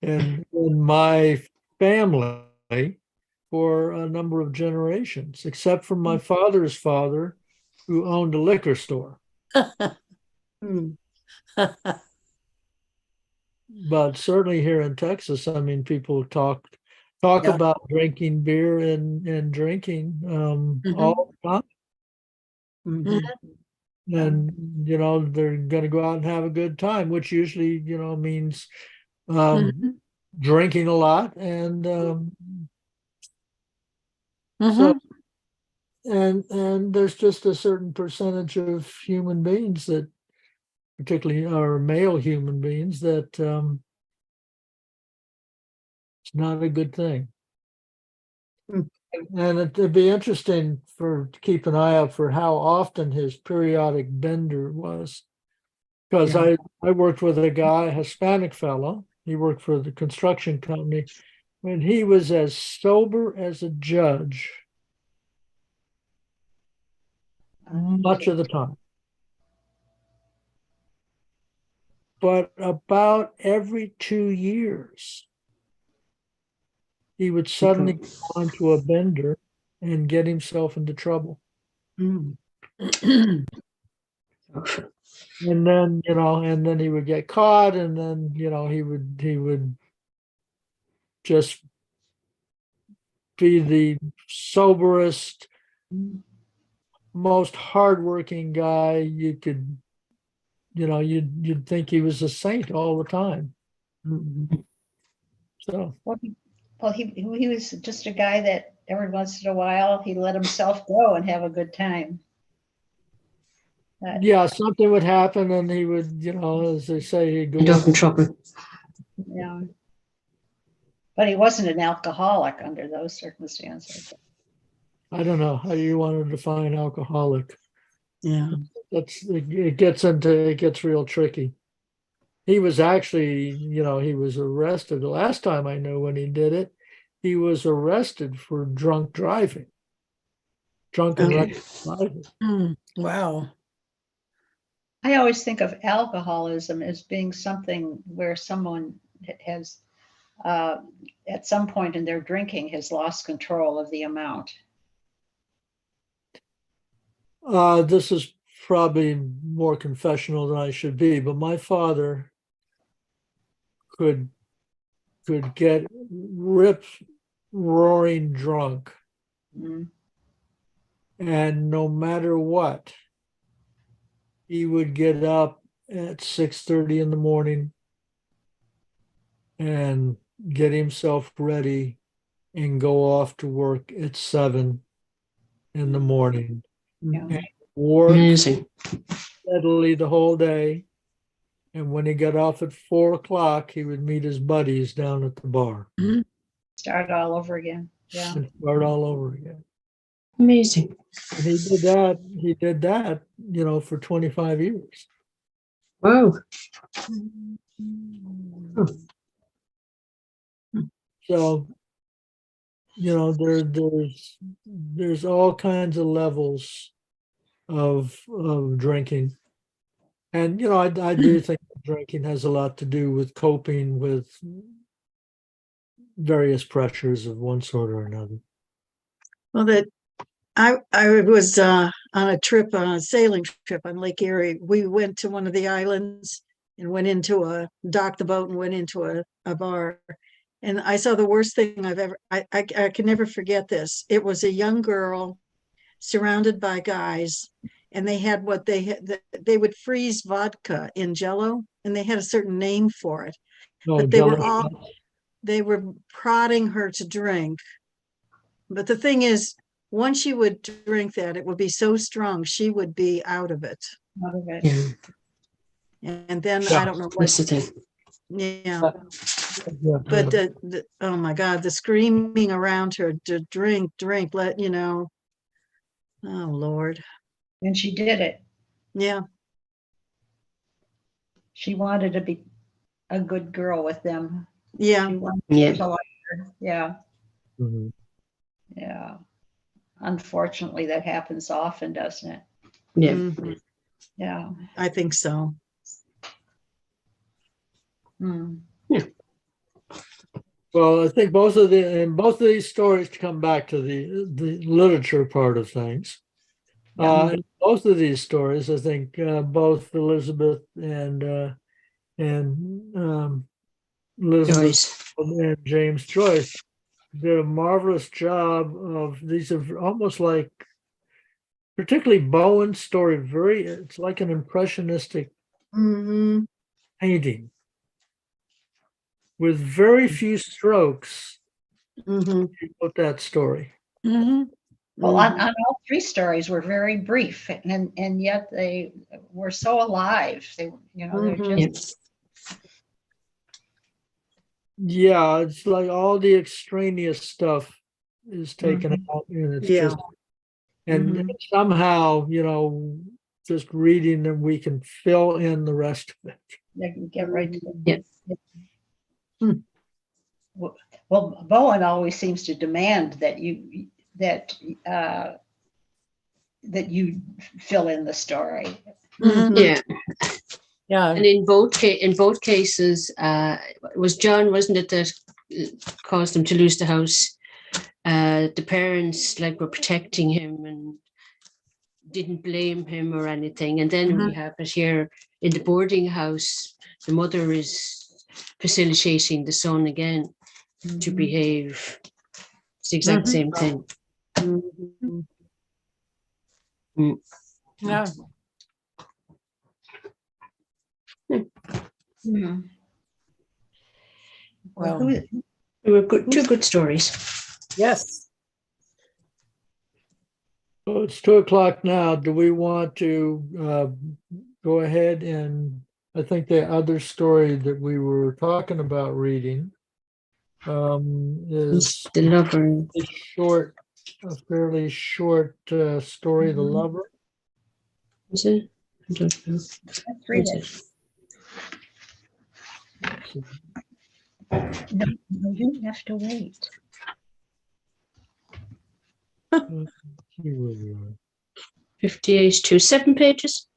in my family for a number of generations, except for my father's father, who owned a liquor store. Hmm. But certainly here in Texas, I mean, people talk talk Yeah. about drinking beer and drinking Mhm. all the time. Mhm. And, they're going to go out and have a good time, which usually, means um, Mhm. drinking a lot. And so, Mhm. and there's just a certain percentage of human beings that, particularly our male human beings, that it's not a good thing. Mm. And it'd be interesting to keep an eye out for how often his periodic bender was. Because Yeah. I worked with a guy, a Hispanic fellow. He worked for the construction company when he was as sober as a judge much of the time. But about every 2 years, he would suddenly go onto a bender and get himself into trouble. Mm. And then, and then he would get caught, and then, he would just be the soberest, most hardworking guy you could, you'd think he was a saint all the time. Mhm. So He was just a guy that every once in a while he let himself go and have a good time. yeah, something would happen, and he would, as they say, he'd End go up in trouble. Yeah. But he wasn't an alcoholic under those circumstances. I don't know how you want to define alcoholic. Yeah. It gets real tricky. He was actually, he was arrested. The last time I knew when he did it, he was arrested for drunk driving. Drunk and Okay. reckless driving. Wow. I always think of alcoholism as being something where someone has, at some point in their drinking, has lost control of the amount. This is probably more confessional than I should be, but my father could get rip roaring drunk, Mm. and no matter what, he would get up at 6:30 in the morning and get himself ready and go off to work at 7 in the morning. Yeah. And work Amazing. steadily the whole day. And when he got off at 4 o'clock, he would meet his buddies down at the bar Start all over again. Yeah. and start all over again. Amazing. And he did that, for 25 years. Wow. So, there's all kinds of levels of drinking. And, I do think drinking has a lot to do with coping with various pressures of one sort or another. Well, I was on a trip, a sailing trip on Lake Erie. We went to one of the islands and docked the boat and went into a bar. And I saw the worst thing I can never forget this. It was a young girl surrounded by guys, and they had they would freeze vodka in Jello, and they had a certain name for it. Oh, But they were prodding her to drink. But the thing is, once she would drink that, it would be so strong, she would be out of it. Out of it. Yeah, And then Yeah. I don't know that's what, the thing. yeah. But oh my God, the screaming around her to drink, let oh Lord. And she did it. Yeah. She wanted to be a good girl with them. Yeah. She wanted Yeah. to like her. Yeah. Mhm. Yeah. Unfortunately, that happens often, doesn't it? Yeah. Mhm. Yeah. I think so. Mm. Well, I think both of these stories come back to the literature part of things. In both of these stories, I think both Elizabeth and Elizabeth Joyce. and James Joyce did a marvelous job of these are almost like, particularly Bowen's story, it's like an impressionistic Mm-hmm. painting with very few strokes. Mm-hmm. He wrote that story. Mhm. Well, on all three stories were very brief, and yet they were so alive. They, they're Mhm. just Yeah, it's like all the extraneous stuff is taken out, and it's Yeah. just and Mhm. somehow, just reading them, we can fill in the rest of it. they can get right to Yeah. it. Well, Bowen always seems to demand that you fill in the story. Mhm. Yeah. Yeah. And in both cases, it was John, wasn't it, that caused them to lose the house? The parents were protecting him and didn't blame him or anything. And then we have it here in the boarding house. The mother is facilitating the son again to behave. It's the exact same thing. Mhm. Yeah. Hmm. Well, They were two good stories. yes. So it's 2:00 now. Do we want to go ahead and I think the other story that we were talking about reading is The lover. a fairly short story, The Lover. Is it? I don't know. Let's read Is it. No, you have to wait. See where we are. 58 to 7 pages.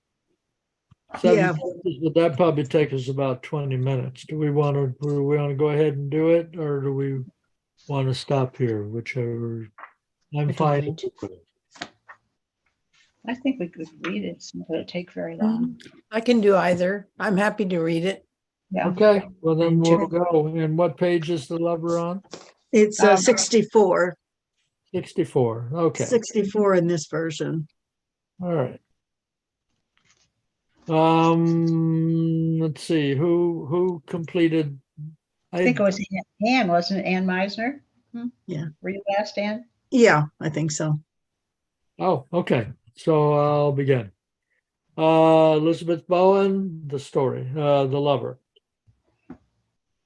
Yeah. But that probably take us about 20 minutes. Do we want to go ahead and do it, or do we want to stop here? Whichever. I'm don't fine. mind. I think we could read it. It's not going to take very long. I can do either. I'm happy to read it. Yeah. Okay, well then we'll go. And what page is The Lover on? It's 64. 64. Okay, 64 in this version. all right. Let's see, who completed? I think it was Anne, wasn't it? Anne Meisner? Yeah. Were you last, Anne? Yeah, I think so. Oh, okay, so I'll begin. Elizabeth Bowen, the story, The Lover.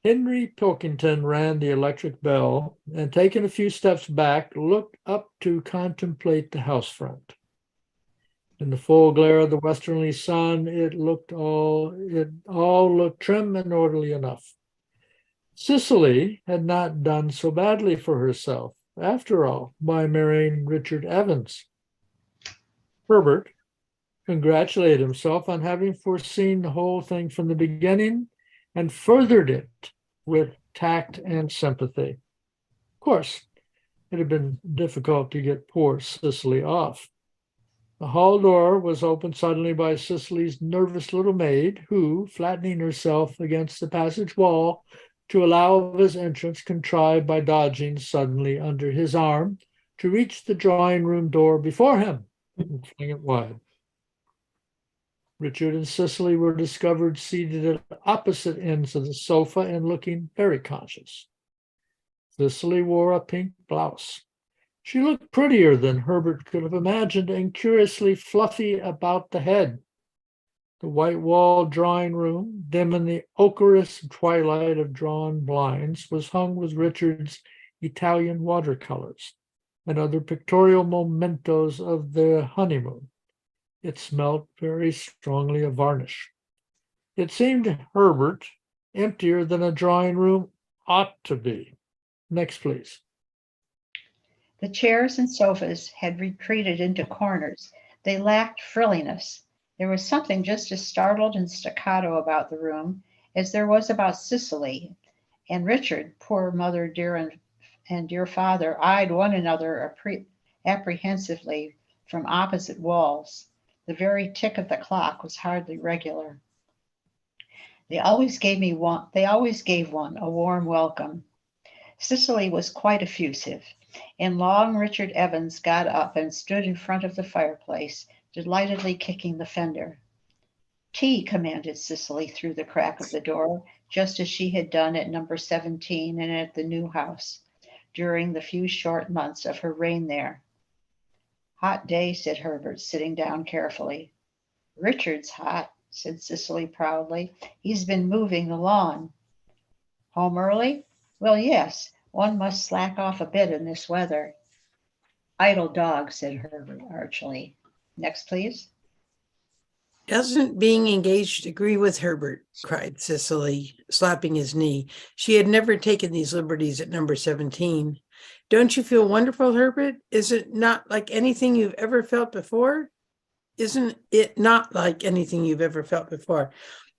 Henry Pilkington rang the electric bell and, taking a few steps back, looked up to contemplate the house front. In the full glare of the westerly sun, it all looked trim and orderly enough. Cicely had not done so badly for herself, after all, by marrying Richard Evans. Herbert congratulated himself on having foreseen the whole thing from the beginning and furthered it with tact and sympathy. Of course, it had been difficult to get poor Cicely off. The hall door was opened suddenly by Cicely's nervous little maid, who, flattening herself against the passage wall to allow of his entrance, contrived by dodging suddenly under his arm to reach the drawing-room door before him and fling it wide. Richard and Cicely were discovered seated at opposite ends of the sofa and looking very conscious. Cicely wore a pink blouse. She looked prettier than Herbert could have imagined, and curiously fluffy about the head. The white-walled drawing-room, dim in the ochreous twilight of drawn blinds, was hung with Richard's Italian watercolors and other pictorial mementos of their honeymoon. It smelt very strongly of varnish. It seemed to Herbert emptier than a drawing-room ought to be. Next, please. The chairs and sofas had retreated into corners. They lacked frilliness. There was something just as startled and staccato about the room as there was about Cicely, and Richard, poor mother dear and dear father, eyed one another apprehensively from opposite walls. The very tick of the clock was hardly regular. They always gave one a warm welcome. Cicely was quite effusive, and long Richard Evans got up and stood in front of the fireplace, delightedly kicking the fender. Tea, commanded Cicely through the crack of the door, just as she had done at number 17 and at the new house during the few short months of her reign there. Hot day, said Herbert, sitting down carefully. Richard's hot, said Cicely proudly. He's been moving the lawn. Home early? Well, yes, one must slack off a bit in this weather. Idle dog, said Herbert archly. Next, please. Doesn't being engaged agree with Herbert? Cried Cicely, slapping his knee. She had never taken these liberties at number 17. Don't you feel wonderful, Herbert? Is it not like anything you've ever felt before? Isn't it not like anything you've ever felt before?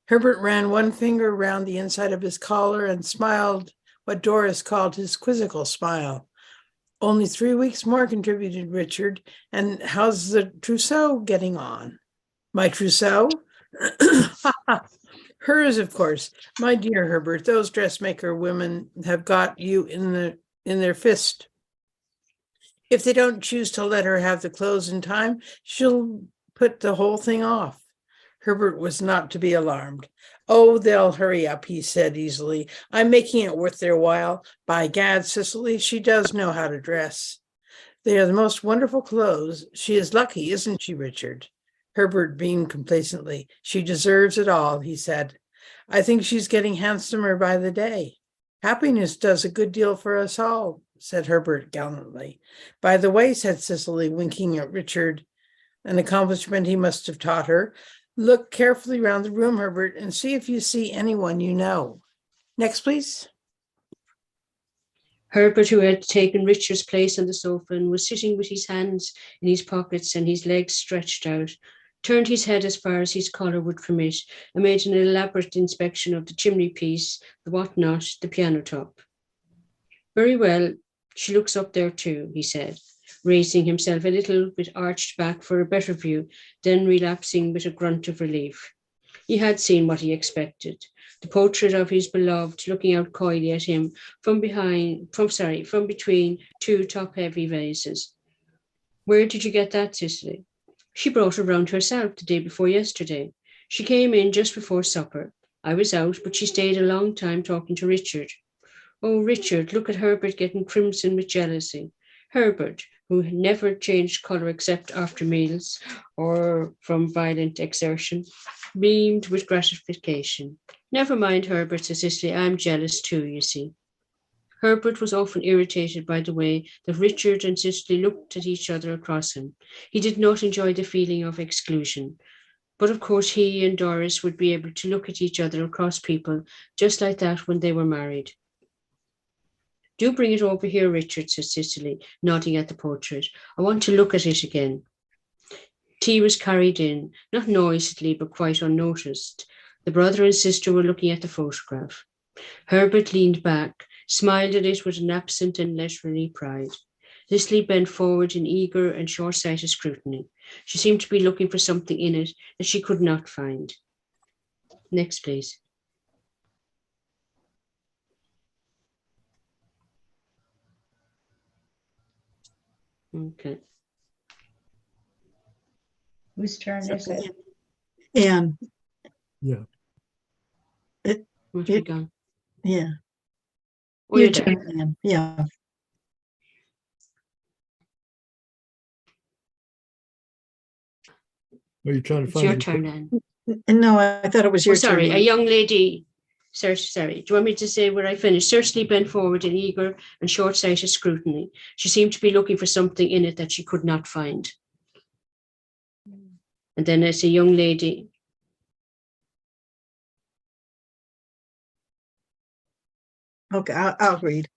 Herbert ran one finger around the inside of his collar and smiled what Doris called his quizzical smile. Only 3 weeks more, contributed Richard. And how's the trousseau getting on? My trousseau? Hers, of course. My dear Herbert, those dressmaker women have got you in their fist. If they don't choose to let her have the clothes in time, she'll put the whole thing off. Herbert was not to be alarmed. Oh, they'll hurry up, he said easily. I'm making it worth their while. By gad, Cicely, she does know how to dress. They are the most wonderful clothes. She is lucky, isn't she, Richard? Herbert beamed complacently. She deserves it all, he said. I think she's getting handsomer by the day. Happiness does a good deal for us all, said Herbert gallantly. By the way, said Cicely, winking at Richard, an accomplishment he must have taught her, look carefully round the room, Herbert, and see if you see anyone you know. Next, please. Herbert, who had taken Richard's place on the sofa and was sitting with his hands in his pockets and his legs stretched out, turned his head as far as his collar would permit and made an elaborate inspection of the chimney piece, the whatnot, the piano top. Very well, she looks up there too, he said, raising himself a little with arched back for a better view, then relapsing with a grunt of relief. He had seen what he expected. The portrait of his beloved looking out coyly at him from between two top-heavy vases. Where did you get that, Cicely? She brought it round herself the day before yesterday. She came in just before supper. I was out, but she stayed a long time talking to Richard. Oh, Richard, look at Herbert getting crimson with jealousy. Herbert, who never changed colour except after meals or from violent exertion, beamed with gratification. Never mind, Herbert, said Cicely. I'm jealous too, you see. Herbert was often irritated by the way that Richard and Cicely looked at each other across him. He did not enjoy the feeling of exclusion. But of course he and Doris would be able to look at each other across people just like that when they were married. Do bring it over here, Richard, said Cicely, nodding at the portrait. I want to look at it again. Tea was carried in, not noisily, but quite unnoticed. The brother and sister were looking at the photograph. Herbert leaned back, smiled at it with an absent and leisurely pride. Cicely bent forward in eager and short-sighted scrutiny. She seemed to be looking for something in it that she could not find. Next, please. Okay. Whose turn is it? And Yeah. What have we gone? yeah, Oh, your you're there. turn, Anne. Yeah. Are you trying to It's find your the- turn, Anne. No, I thought it was Oh, your sorry, turn. a young lady. Sorry. Do you want me to say where I finished? Cicely bent forward in eager and short-sighted scrutiny. She seemed to be looking for something in it that she could not find. And then as a young lady. Okay, I'll read.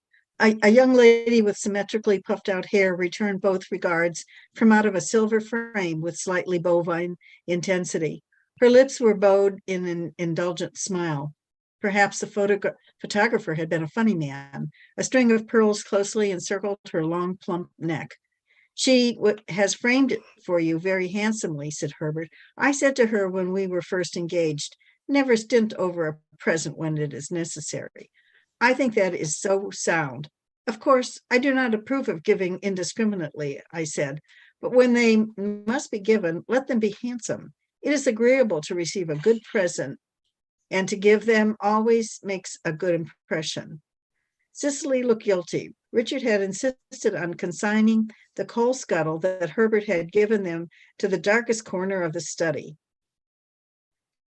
A young lady with symmetrically puffed out hair returned both regards from out of a silver frame with slightly bovine intensity. Her lips were bowed in an indulgent smile. Perhaps the photographer had been a funny man. A string of pearls closely encircled her long, plump neck. She has framed it for you very handsomely, said Herbert. I said to her when we were first engaged, never stint over a present when it is necessary. I think that is so sound. Of course, I do not approve of giving indiscriminately, I said, but when they must be given, let them be handsome. It is agreeable to receive a good present, and to give them always makes a good impression. Cicely looked guilty. Richard had insisted on consigning the coal scuttle that Herbert had given them to the darkest corner of the study.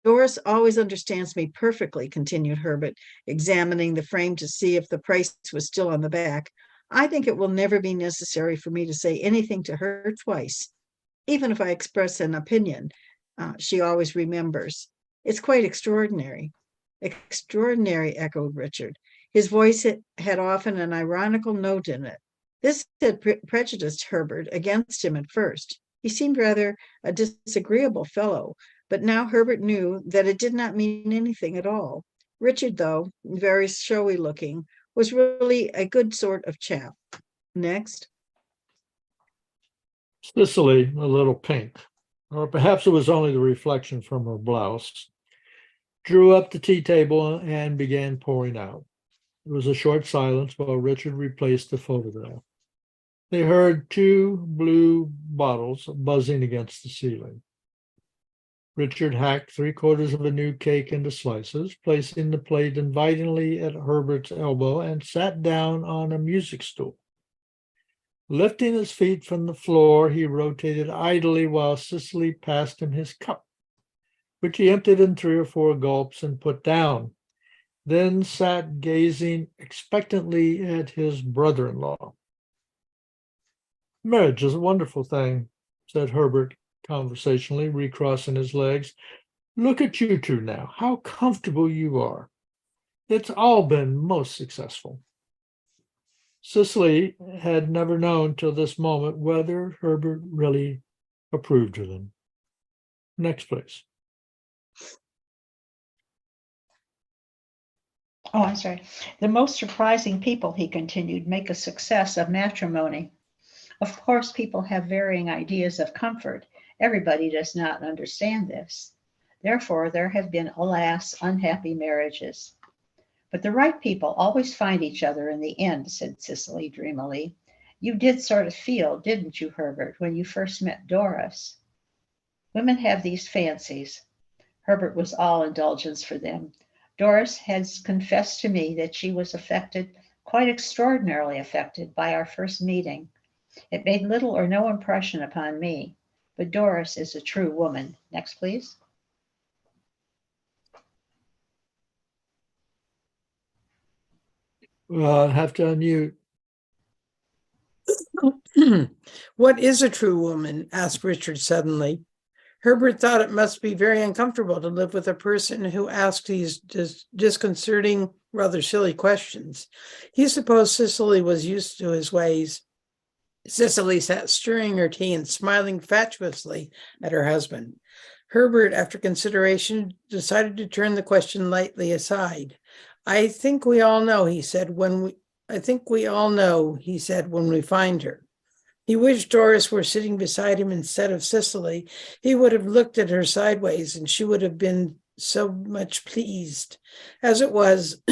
Doris always understands me perfectly, continued Herbert, examining the frame to see if the price was still on the back. I think it will never be necessary for me to say anything to her twice. Even if I express an opinion, she always remembers. It's quite extraordinary. Extraordinary, echoed Richard. His voice had often an ironical note in it. This had prejudiced Herbert against him at first. He seemed rather a disagreeable fellow, but now Herbert knew that it did not mean anything at all. Richard, though very showy looking, was really a good sort of chap. Next. Cicely, a little pink, or perhaps it was only the reflection from her blouse, drew up the tea table and began pouring out. There was a short silence while Richard replaced the photograph. They heard two blue bottles buzzing against the ceiling. Richard hacked 3/4 of a new cake into slices, placing the plate invitingly at Herbert's elbow, and sat down on a music stool. Lifting his feet from the floor, he rotated idly while Cicely passed him his cup, which he emptied in 3 or 4 gulps and put down, then sat gazing expectantly at his brother-in-law. Marriage is a wonderful thing, said Herbert conversationally, recrossing his legs. Look at you two now, how comfortable you are. It's all been most successful. Cicely had never known till this moment whether Herbert really approved of them. Next, please. Oh, I'm sorry. The most surprising people, he continued, make a success of matrimony. Of course, people have varying ideas of comfort. Everybody does not understand this. Therefore, there have been, alas, unhappy marriages. But the right people always find each other in the end, said Cicely dreamily. You did sort of feel, didn't you, Herbert, when you first met Doris? Women have these fancies. Herbert was all indulgence for them. Doris has confessed to me that she was affected, quite extraordinarily affected, by our first meeting. It made little or no impression upon me, but Doris is a true woman. Next, please. Have to unmute. What is a true woman? Asked Richard suddenly. Herbert thought it must be very uncomfortable to live with a person who asked these disconcerting, rather silly questions. He supposed Cicely was used to his ways. Cicely sat stirring her tea and smiling fatuously at her husband. Herbert, after consideration, decided to turn the question lightly aside. I think we all know, he said, when we find her. He wished Doris were sitting beside him instead of Cicely. He would have looked at her sideways, and she would have been so much pleased. As it was,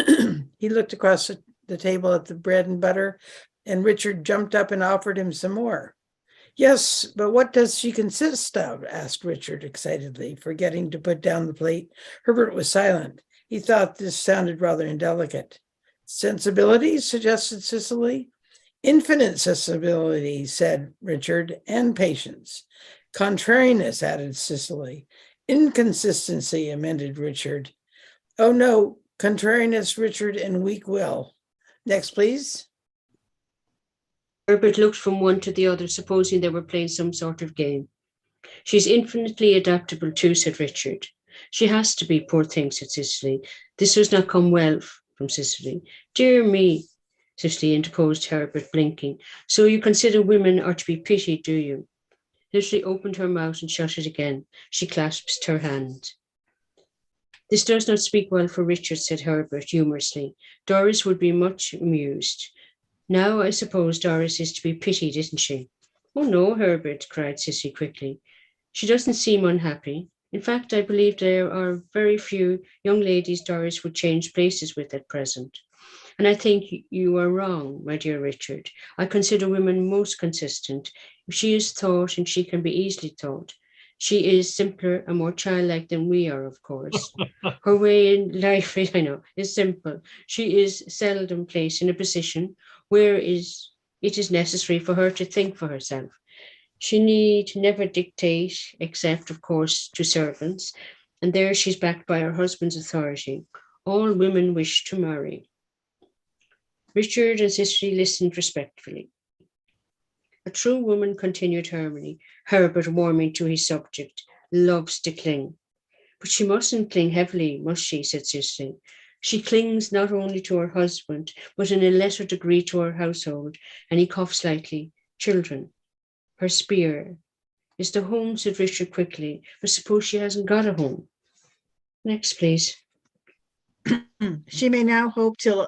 he looked across the table at the bread and butter, and Richard jumped up and offered him some more. Yes, but what does she consist of? Asked Richard excitedly, forgetting to put down the plate. Herbert was silent. He thought this sounded rather indelicate. Sensibilities, suggested Cicely. Infinite sensibility, said Richard, and patience. Contrariness, added Cicely. Inconsistency, amended Richard. Oh, no, contrariness, Richard, and weak will. Next, please. Herbert looked from one to the other, supposing they were playing some sort of game. She's infinitely adaptable too, said Richard. She has to be, poor thing, said Cicely. This does not come well from Cicely. Dear me, Cicely interposed Herbert, blinking. So you consider women are to be pitied, do you? Cicely opened her mouth and shut it again. She clasped her hand. This does not speak well for Richard, said Herbert humorously. Doris would be much amused. Now I suppose Doris is to be pitied, isn't she? Oh no, Herbert, cried Cicely quickly. She doesn't seem unhappy. In fact, I believe there are very few young ladies Doris would change places with at present. And I think you are wrong, my dear Richard. I consider women most consistent. If she is taught, and she can be easily taught, she is simpler and more childlike than we are, of course. Her way in life, I know, is simple. She is seldom placed in a position where it is necessary for her to think for herself. She need never dictate, except, of course, to servants, and there she's backed by her husband's authority. All women wish to marry. Richard and Cicely listened respectfully. A true woman, continued Harmony, Herbert warming to his subject, loves to cling. But she mustn't cling heavily, must she? Said Cicely. She clings not only to her husband, but in a lesser degree to her household, and he coughed slightly. Children. Her spear. Is the home, said Richard quickly, but suppose she hasn't got a home. Next, please. She may now hope till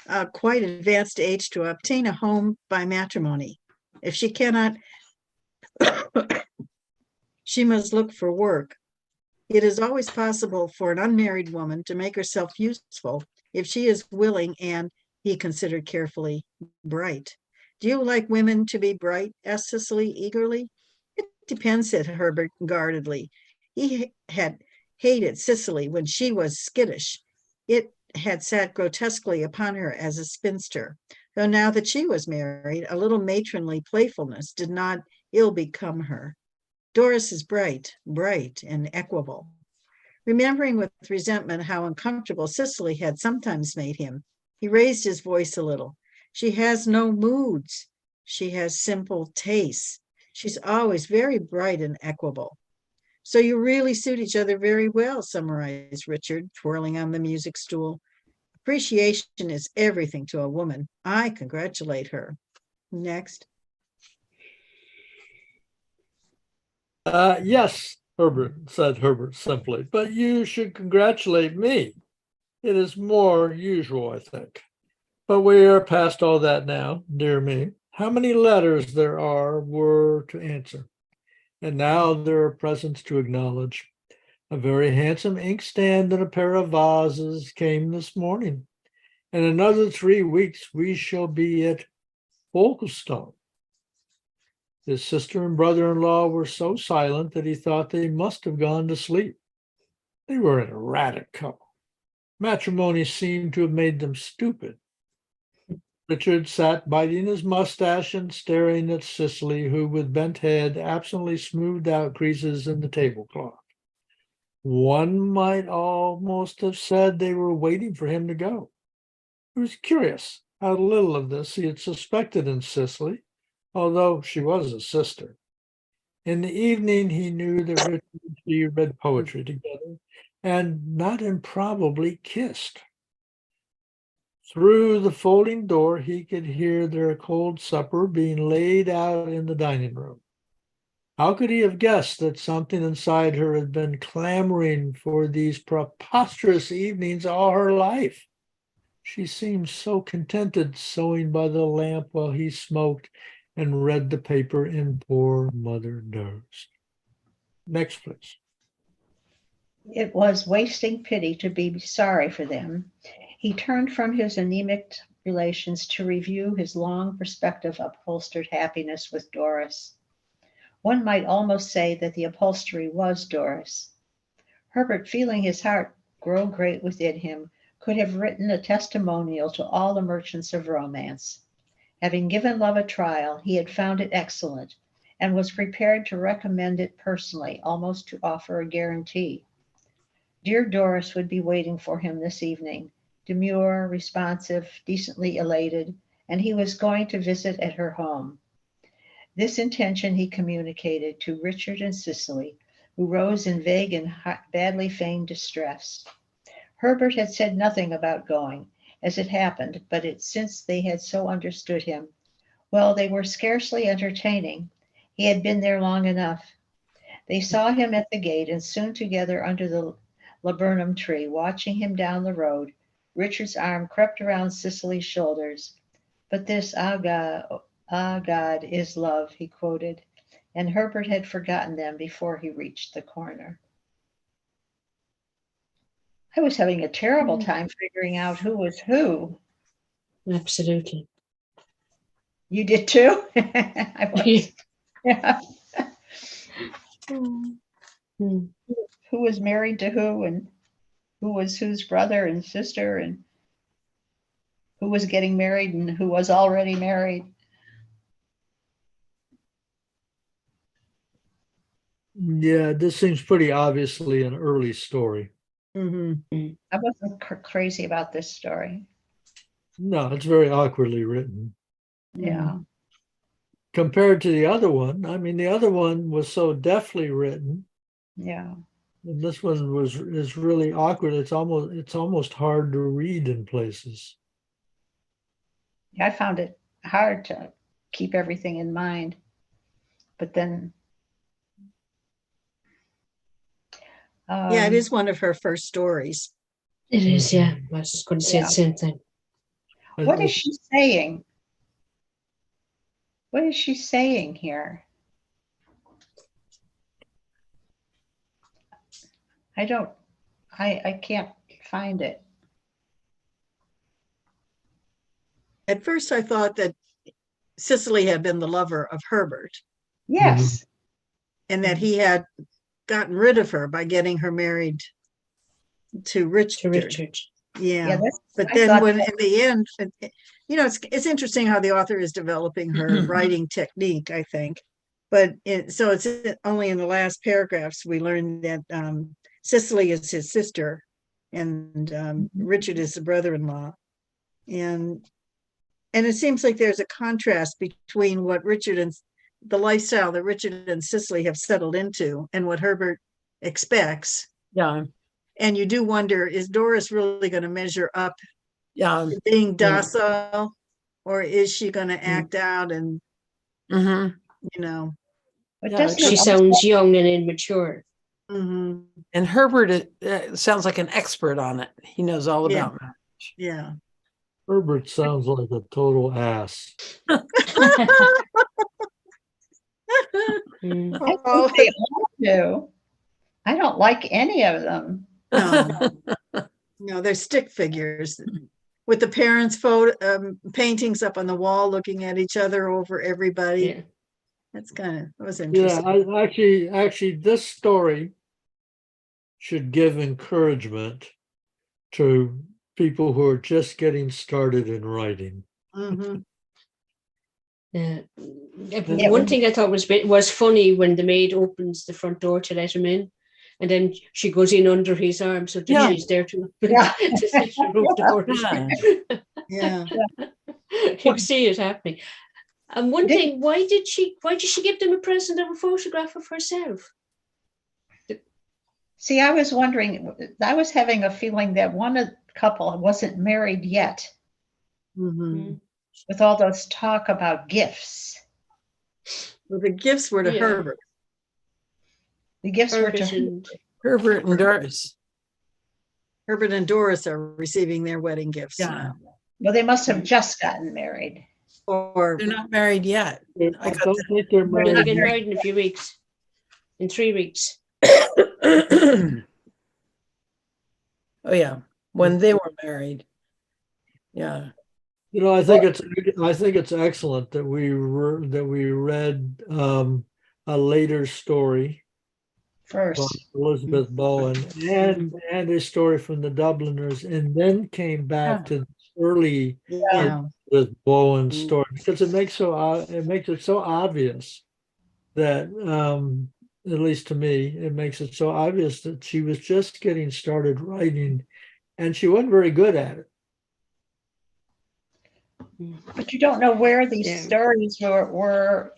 a quite advanced age to obtain a home by matrimony. If she cannot, she must look for work. It is always possible for an unmarried woman to make herself useful if she is willing and, he considered carefully, bright. Do you like women to be bright? Asked Cicely eagerly. It depends, said Herbert guardedly. He had hated Cicely when she was skittish. It had sat grotesquely upon her as a spinster, though now that she was married, a little matronly playfulness did not ill become her. Doris is bright, and equable. Remembering with resentment how uncomfortable Cicely had sometimes made him, he raised his voice a little. She has no moods. She has simple tastes. She's always very bright and equable. So you really suit each other very well, summarized Richard, twirling on the music stool. Appreciation is everything to a woman. I congratulate her. Next. Yes, Herbert, said Herbert simply, but you should congratulate me. It is more usual, I think. But we are past all that now, dear me. How many letters there were to answer. And now there are presents to acknowledge. A very handsome inkstand and a pair of vases came this morning. In another 3 weeks, we shall be at Folkestone. His sister and brother-in-law were so silent that he thought they must have gone to sleep. They were an erratic couple. Matrimony seemed to have made them stupid. Richard sat biting his mustache and staring at Cicely, who, with bent head, absently smoothed out creases in the tablecloth. One might almost have said they were waiting for him to go. It was curious how little of this he had suspected in Cicely, although she was a sister. In the evening, he knew that Richard and she read poetry together, and not improbably kissed. Through the folding door, he could hear their cold supper being laid out in the dining room. How could he have guessed that something inside her had been clamoring for these preposterous evenings all her life? She seemed so contented sewing by the lamp while he smoked and read the paper in Poor Mother Dozed. Next, please. It was wasting pity to be sorry for them. He turned from his anemic relations to review his long perspective upholstered happiness with Doris. One might almost say that the upholstery was Doris. Herbert, feeling his heart grow great within him, could have written a testimonial to all the merchants of romance. Having given love a trial, he had found it excellent and was prepared to recommend it personally, almost to offer a guarantee. Dear Doris would be waiting for him this evening, demure, responsive, decently elated, and he was going to visit at her home. This intention he communicated to Richard and Cicely, who rose in vague and badly feigned distress. Herbert had said nothing about going, as it happened, but since they had so understood him, well, they were scarcely entertaining. He had been there long enough. They saw him at the gate, and soon together under the laburnum tree, watching him down the road. Richard's arm crept around Cicely's shoulders. But this, ah God, is love, he quoted, and Herbert had forgotten them before he reached the corner. I was having a terrible time figuring out who was who. Absolutely. You did too? I was. Yeah. Hmm. Who was married to who, and who was whose brother and sister, and who was getting married and who was already married. Yeah, this seems pretty obviously an early story. Mm-hmm. I wasn't crazy about this story. No, it's very awkwardly written Yeah. compared to the other one. I mean, the other one was so deftly written, Yeah. and this one is really awkward. It's almost hard to read in places. Yeah, I found it hard to keep everything in mind. But then Yeah, it is one of her first stories. It is, yeah. I was just going to say Yeah. the same thing. What is she saying? What is she saying here? I can't find it. At first, I thought that Cicely had been the lover of Herbert Yes. and that he had gotten rid of her by getting her married to Richard. To Richard. Yeah. that's, But I then thought when that- in the end, it's interesting how the author is developing her writing technique, I think. But so it's only in the last paragraphs we learn that Cicely is his sister and Richard is the brother-in-law. And it seems like there's a contrast between what Richard and the lifestyle that Richard and Cicely have settled into and what Herbert expects. Yeah. And you do wonder, is Doris really going to measure up Yeah. being docile, or is she going to act out and, Mm-hmm. But Yeah, doesn't She it sounds young and immature. mhm, And Herbert sounds like an expert on it. He knows all Yeah. about marriage. yeah. Herbert sounds like a total ass. Mm. I Oh, think they all do. I don't like any of them. no, they're stick figures with the parents' photo paintings up on the wall, looking at each other over everybody. Yeah. That was Yeah, interesting. actually, this story should give encouragement to people who are just getting started in writing. Mhm. Yeah. Yeah. One thing I thought was funny when the maid opens the front door to let him in, and then she goes in under his arm, so that Yeah. she's there to, Yeah. to set her off the orders. Yeah. You see it happening. And one thing, why did she give them a present of a photograph of herself? See, I was wondering, I was having a feeling that one of the couple wasn't married yet Mhm. with all those talk about gifts. Well, the gifts were to Yeah. Herbert. The gifts were Herbert to and Herbert and Doris. Herbert and Doris are receiving their wedding gifts. Yeah. well, they must have just gotten married. Or They're not married yet. I don't think they're they're married. getting married in a few weeks, in 3 weeks. Oh yeah, when they were married. Yeah. You know, I think it's excellent that we read a later story by First. Elizabeth Bowen and a story from the Dubliners, and then came back to this early yeah. Elizabeth Bowen story because it makes it so obvious that at least to me, it makes it so obvious that she was just getting started writing, and she wasn't very good at it. But you don't know where these Yeah. stories were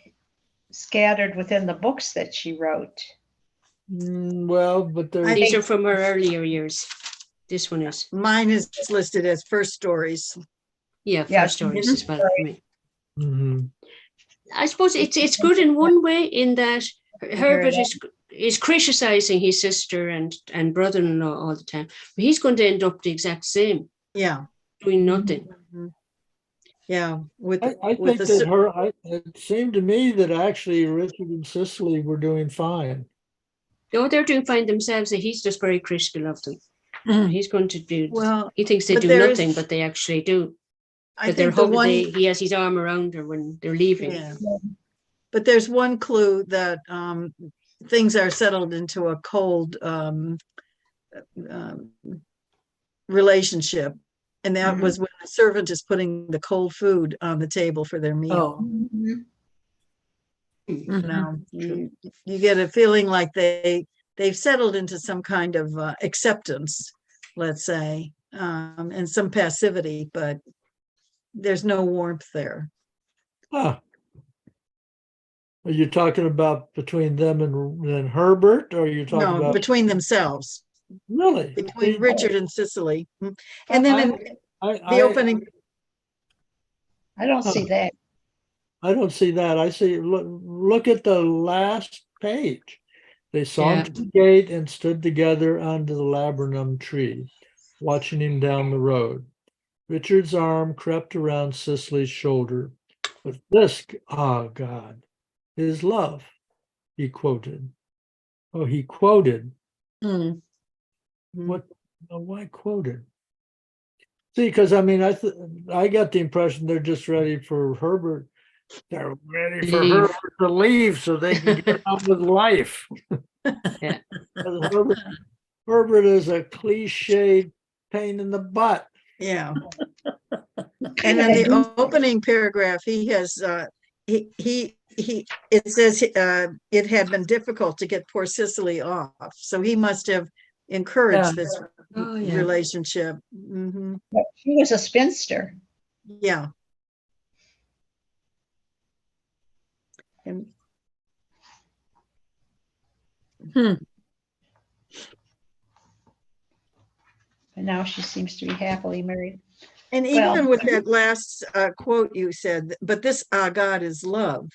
scattered within the books that she wrote. Well, but These are from her earlier years. This one is. Mine is listed as first stories. Yeah, Yeah, first stories as well for me. Mhm. I suppose it's good in one way in that Herbert is criticizing his sister and brother-in-law all the time, but he's going to end up the exact same, Yeah. doing nothing. Yeah. I think that it seemed to me that actually Richard and Cicely were doing fine. Oh, they're doing fine themselves. He's just very critical of them. Mhm. He's going to do. Well, He thinks they but do there nothing, is- but they actually do. I That they're think the hugging, one, he has his arm around her when they're leaving. yeah. But there's one clue that things are settled into a cold um, relationship. And that was when the servant is putting the cold food on the table for their meal. Oh. Mhm. You know, you get a feeling like they've settled into some kind of acceptance, let's say, and some passivity, but there's no warmth there. Huh. Are you talking about between them and Herbert, or are you talking No, about between themselves, really? between See, Richard and Cicely. And then in the opening, I don't see that. I don't see that. I see, look at the last page. They saw him to the gate and stood together under the laburnum tree, watching him down the road. Richard's arm crept around Cicely's shoulder. But this, ah, God, is love, he quoted. Oh, he quoted. mm, What? Why quoted? See, because I mean, I got the impression they're just ready for Herbert. They're ready for Leave. Herbert to leave so they can get on with life. Yeah. Herbert is a cliched pain in the butt. yeah. And in the opening paragraph, he has it says it had been difficult to get poor Cicely off, so he must have encouraged this Oh, yeah. relationship. Mhm. But she was a spinster. Yeah. And And now she seems to be happily married. and Well- even with that last quote you said, but this God is love.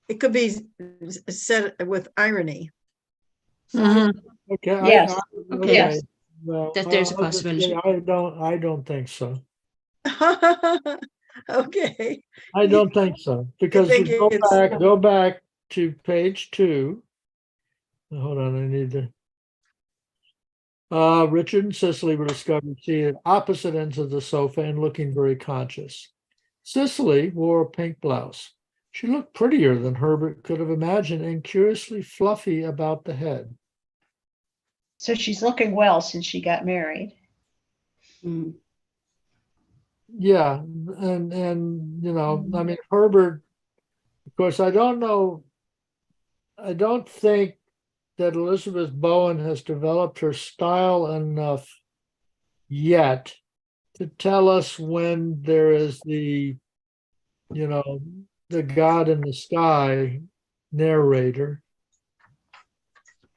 It could be said with irony. Okay. Yes. Okay. Yes. Well, That there's a I'll just say possibility. I don't think so. Okay. I don't think so. Because think go it's- back to page 2. Hold on, I need to. Richard and Cicely were discovered seated at opposite ends of the sofa and looking very conscious. Cicely wore a pink blouse. She looked prettier than Herbert could have imagined and curiously fluffy about the head. So she's looking well since she got married. Mm. Yeah, and you know, I mean, Herbert, of course, I don't think that Elizabeth Bowen has developed her style enough yet to tell us when there is the, you know, the God in the sky narrator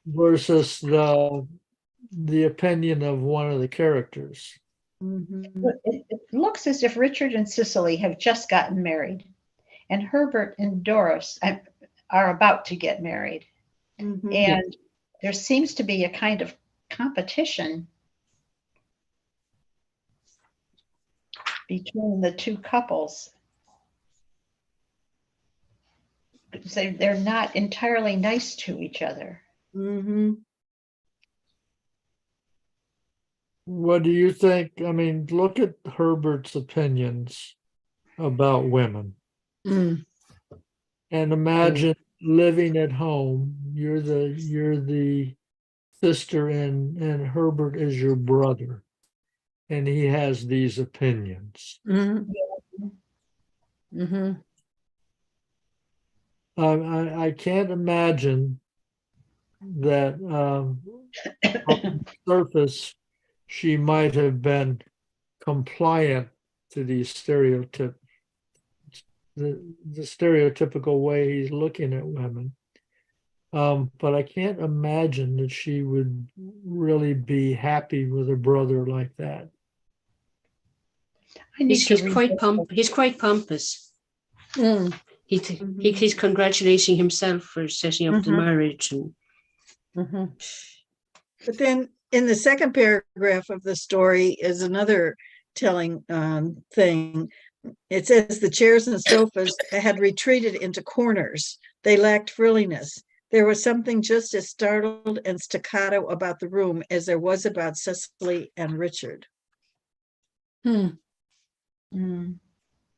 versus the opinion of one of the characters. Mhm. It looks as if Richard and Cicely have just gotten married, and Herbert and Doris are about to get married. Mhm. And there seems to be a kind of competition between the two couples. They're not entirely nice to each other. Mhm. What do you think? I mean, look at Herbert's opinions about women Mm. and imagine living at home. You're the sister and Herbert is your brother. And he has these opinions. Mhm. Mhm. I can't imagine that on the surface she might have been compliant to these the stereotypical way he's looking at women. But I can't imagine that she would really be happy with a brother like that. I need He's to read quite this. he's quite pompous. Mm. He's congratulating himself for setting up the Mhm. marriage. And Mhm. But then in the second paragraph of the story is another telling thing. It says the chairs and sofas had retreated into corners. They lacked frilliness. There was something just as startled and staccato about the room as there was about Cicely and Richard. Mm,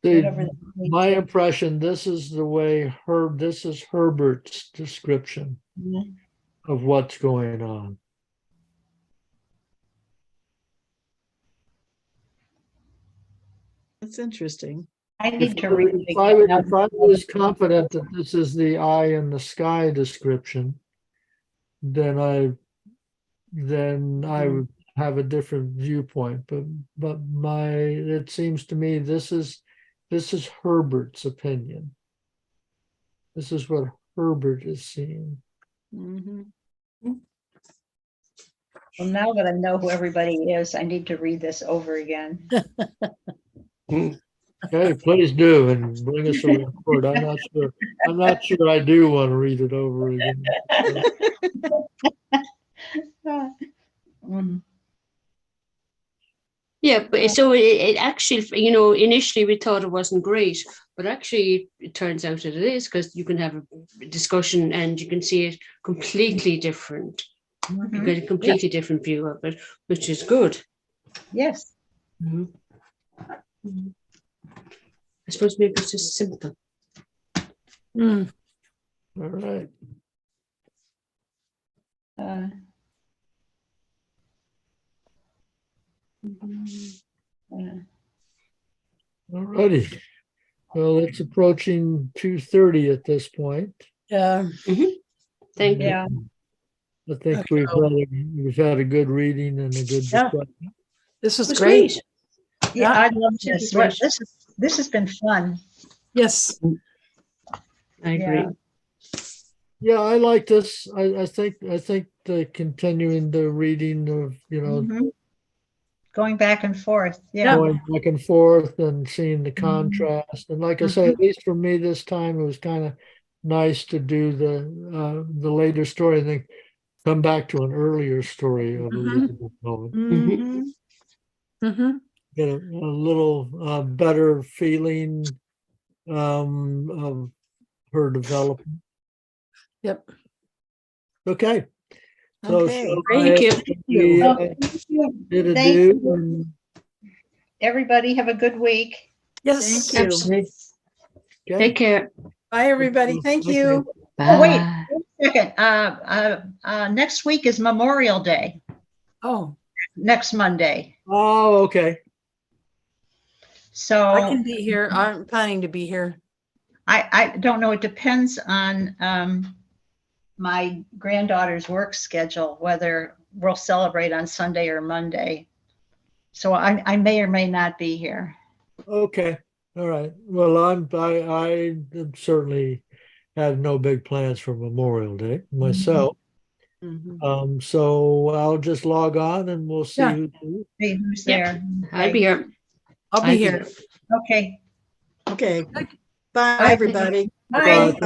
The- whatever that means. my impression, this is the way this is Herbert's description Mhm. of what's going on. That's interesting. I If need to read it if I again. if I was confident that this is the eye in the sky description, then I would have a different viewpoint. But it seems to me this is Herbert's opinion. This is what Herbert is seeing. Mhm. Well, now that I know who everybody is, I need to read this over again. Okay, please do and bring us a report. I'm not sure I do want to read it over again. Mm, Yeah, but so it actually, initially we thought it wasn't great, but actually it turns out that it is, because you can have a discussion and you can see it completely different. You mhm. get a completely different view of it, which is good. Yes. Mhm. I suppose maybe it's just simple. Mm. All right. Uh, All righty. Well, it's approaching 2:30 at this point. Yeah. Thank you. yeah. I think Okay. we've had a good reading and a good Yeah. discussion. This It was was great. great. Yeah, I love Super this. great. This has been fun. Yes. I agree. Yeah. Yeah, I like this. I think the continuing the reading of, Mhm. Going back and forth. Yeah. going back and forth and seeing the Mhm. contrast. And like I say, at least for me this time, it was kind of nice to do the later story and then come back to an earlier story of Elizabeth Bowen. Mhm. Mm-hmm. Get a little better feeling of her development. Yep. Okay. Okay. Thank you. We, Well, thank you. did a Thank do. you. And, Everybody have a good week. Yes. Thank you. Absolutely. okay. Take care. Bye, everybody. Thank Okay. you. Oh, wait, Bye. wait a second. Next week is Memorial Day, Oh, next Monday. Oh, okay. So I can be here. I'm planning to be here. I don't know. It depends on my granddaughter's work schedule, whether we'll celebrate on Sunday or Monday. So I may or may not be here. Okay. All right. Well, I certainly have no big plans for Memorial Day myself. Mhm. So I'll just log on and we'll see Yeah. See who's Yeah. there. I'll be here. I'll be here. Okay. Okay. Bye, Bye. everybody. Bye. Bye.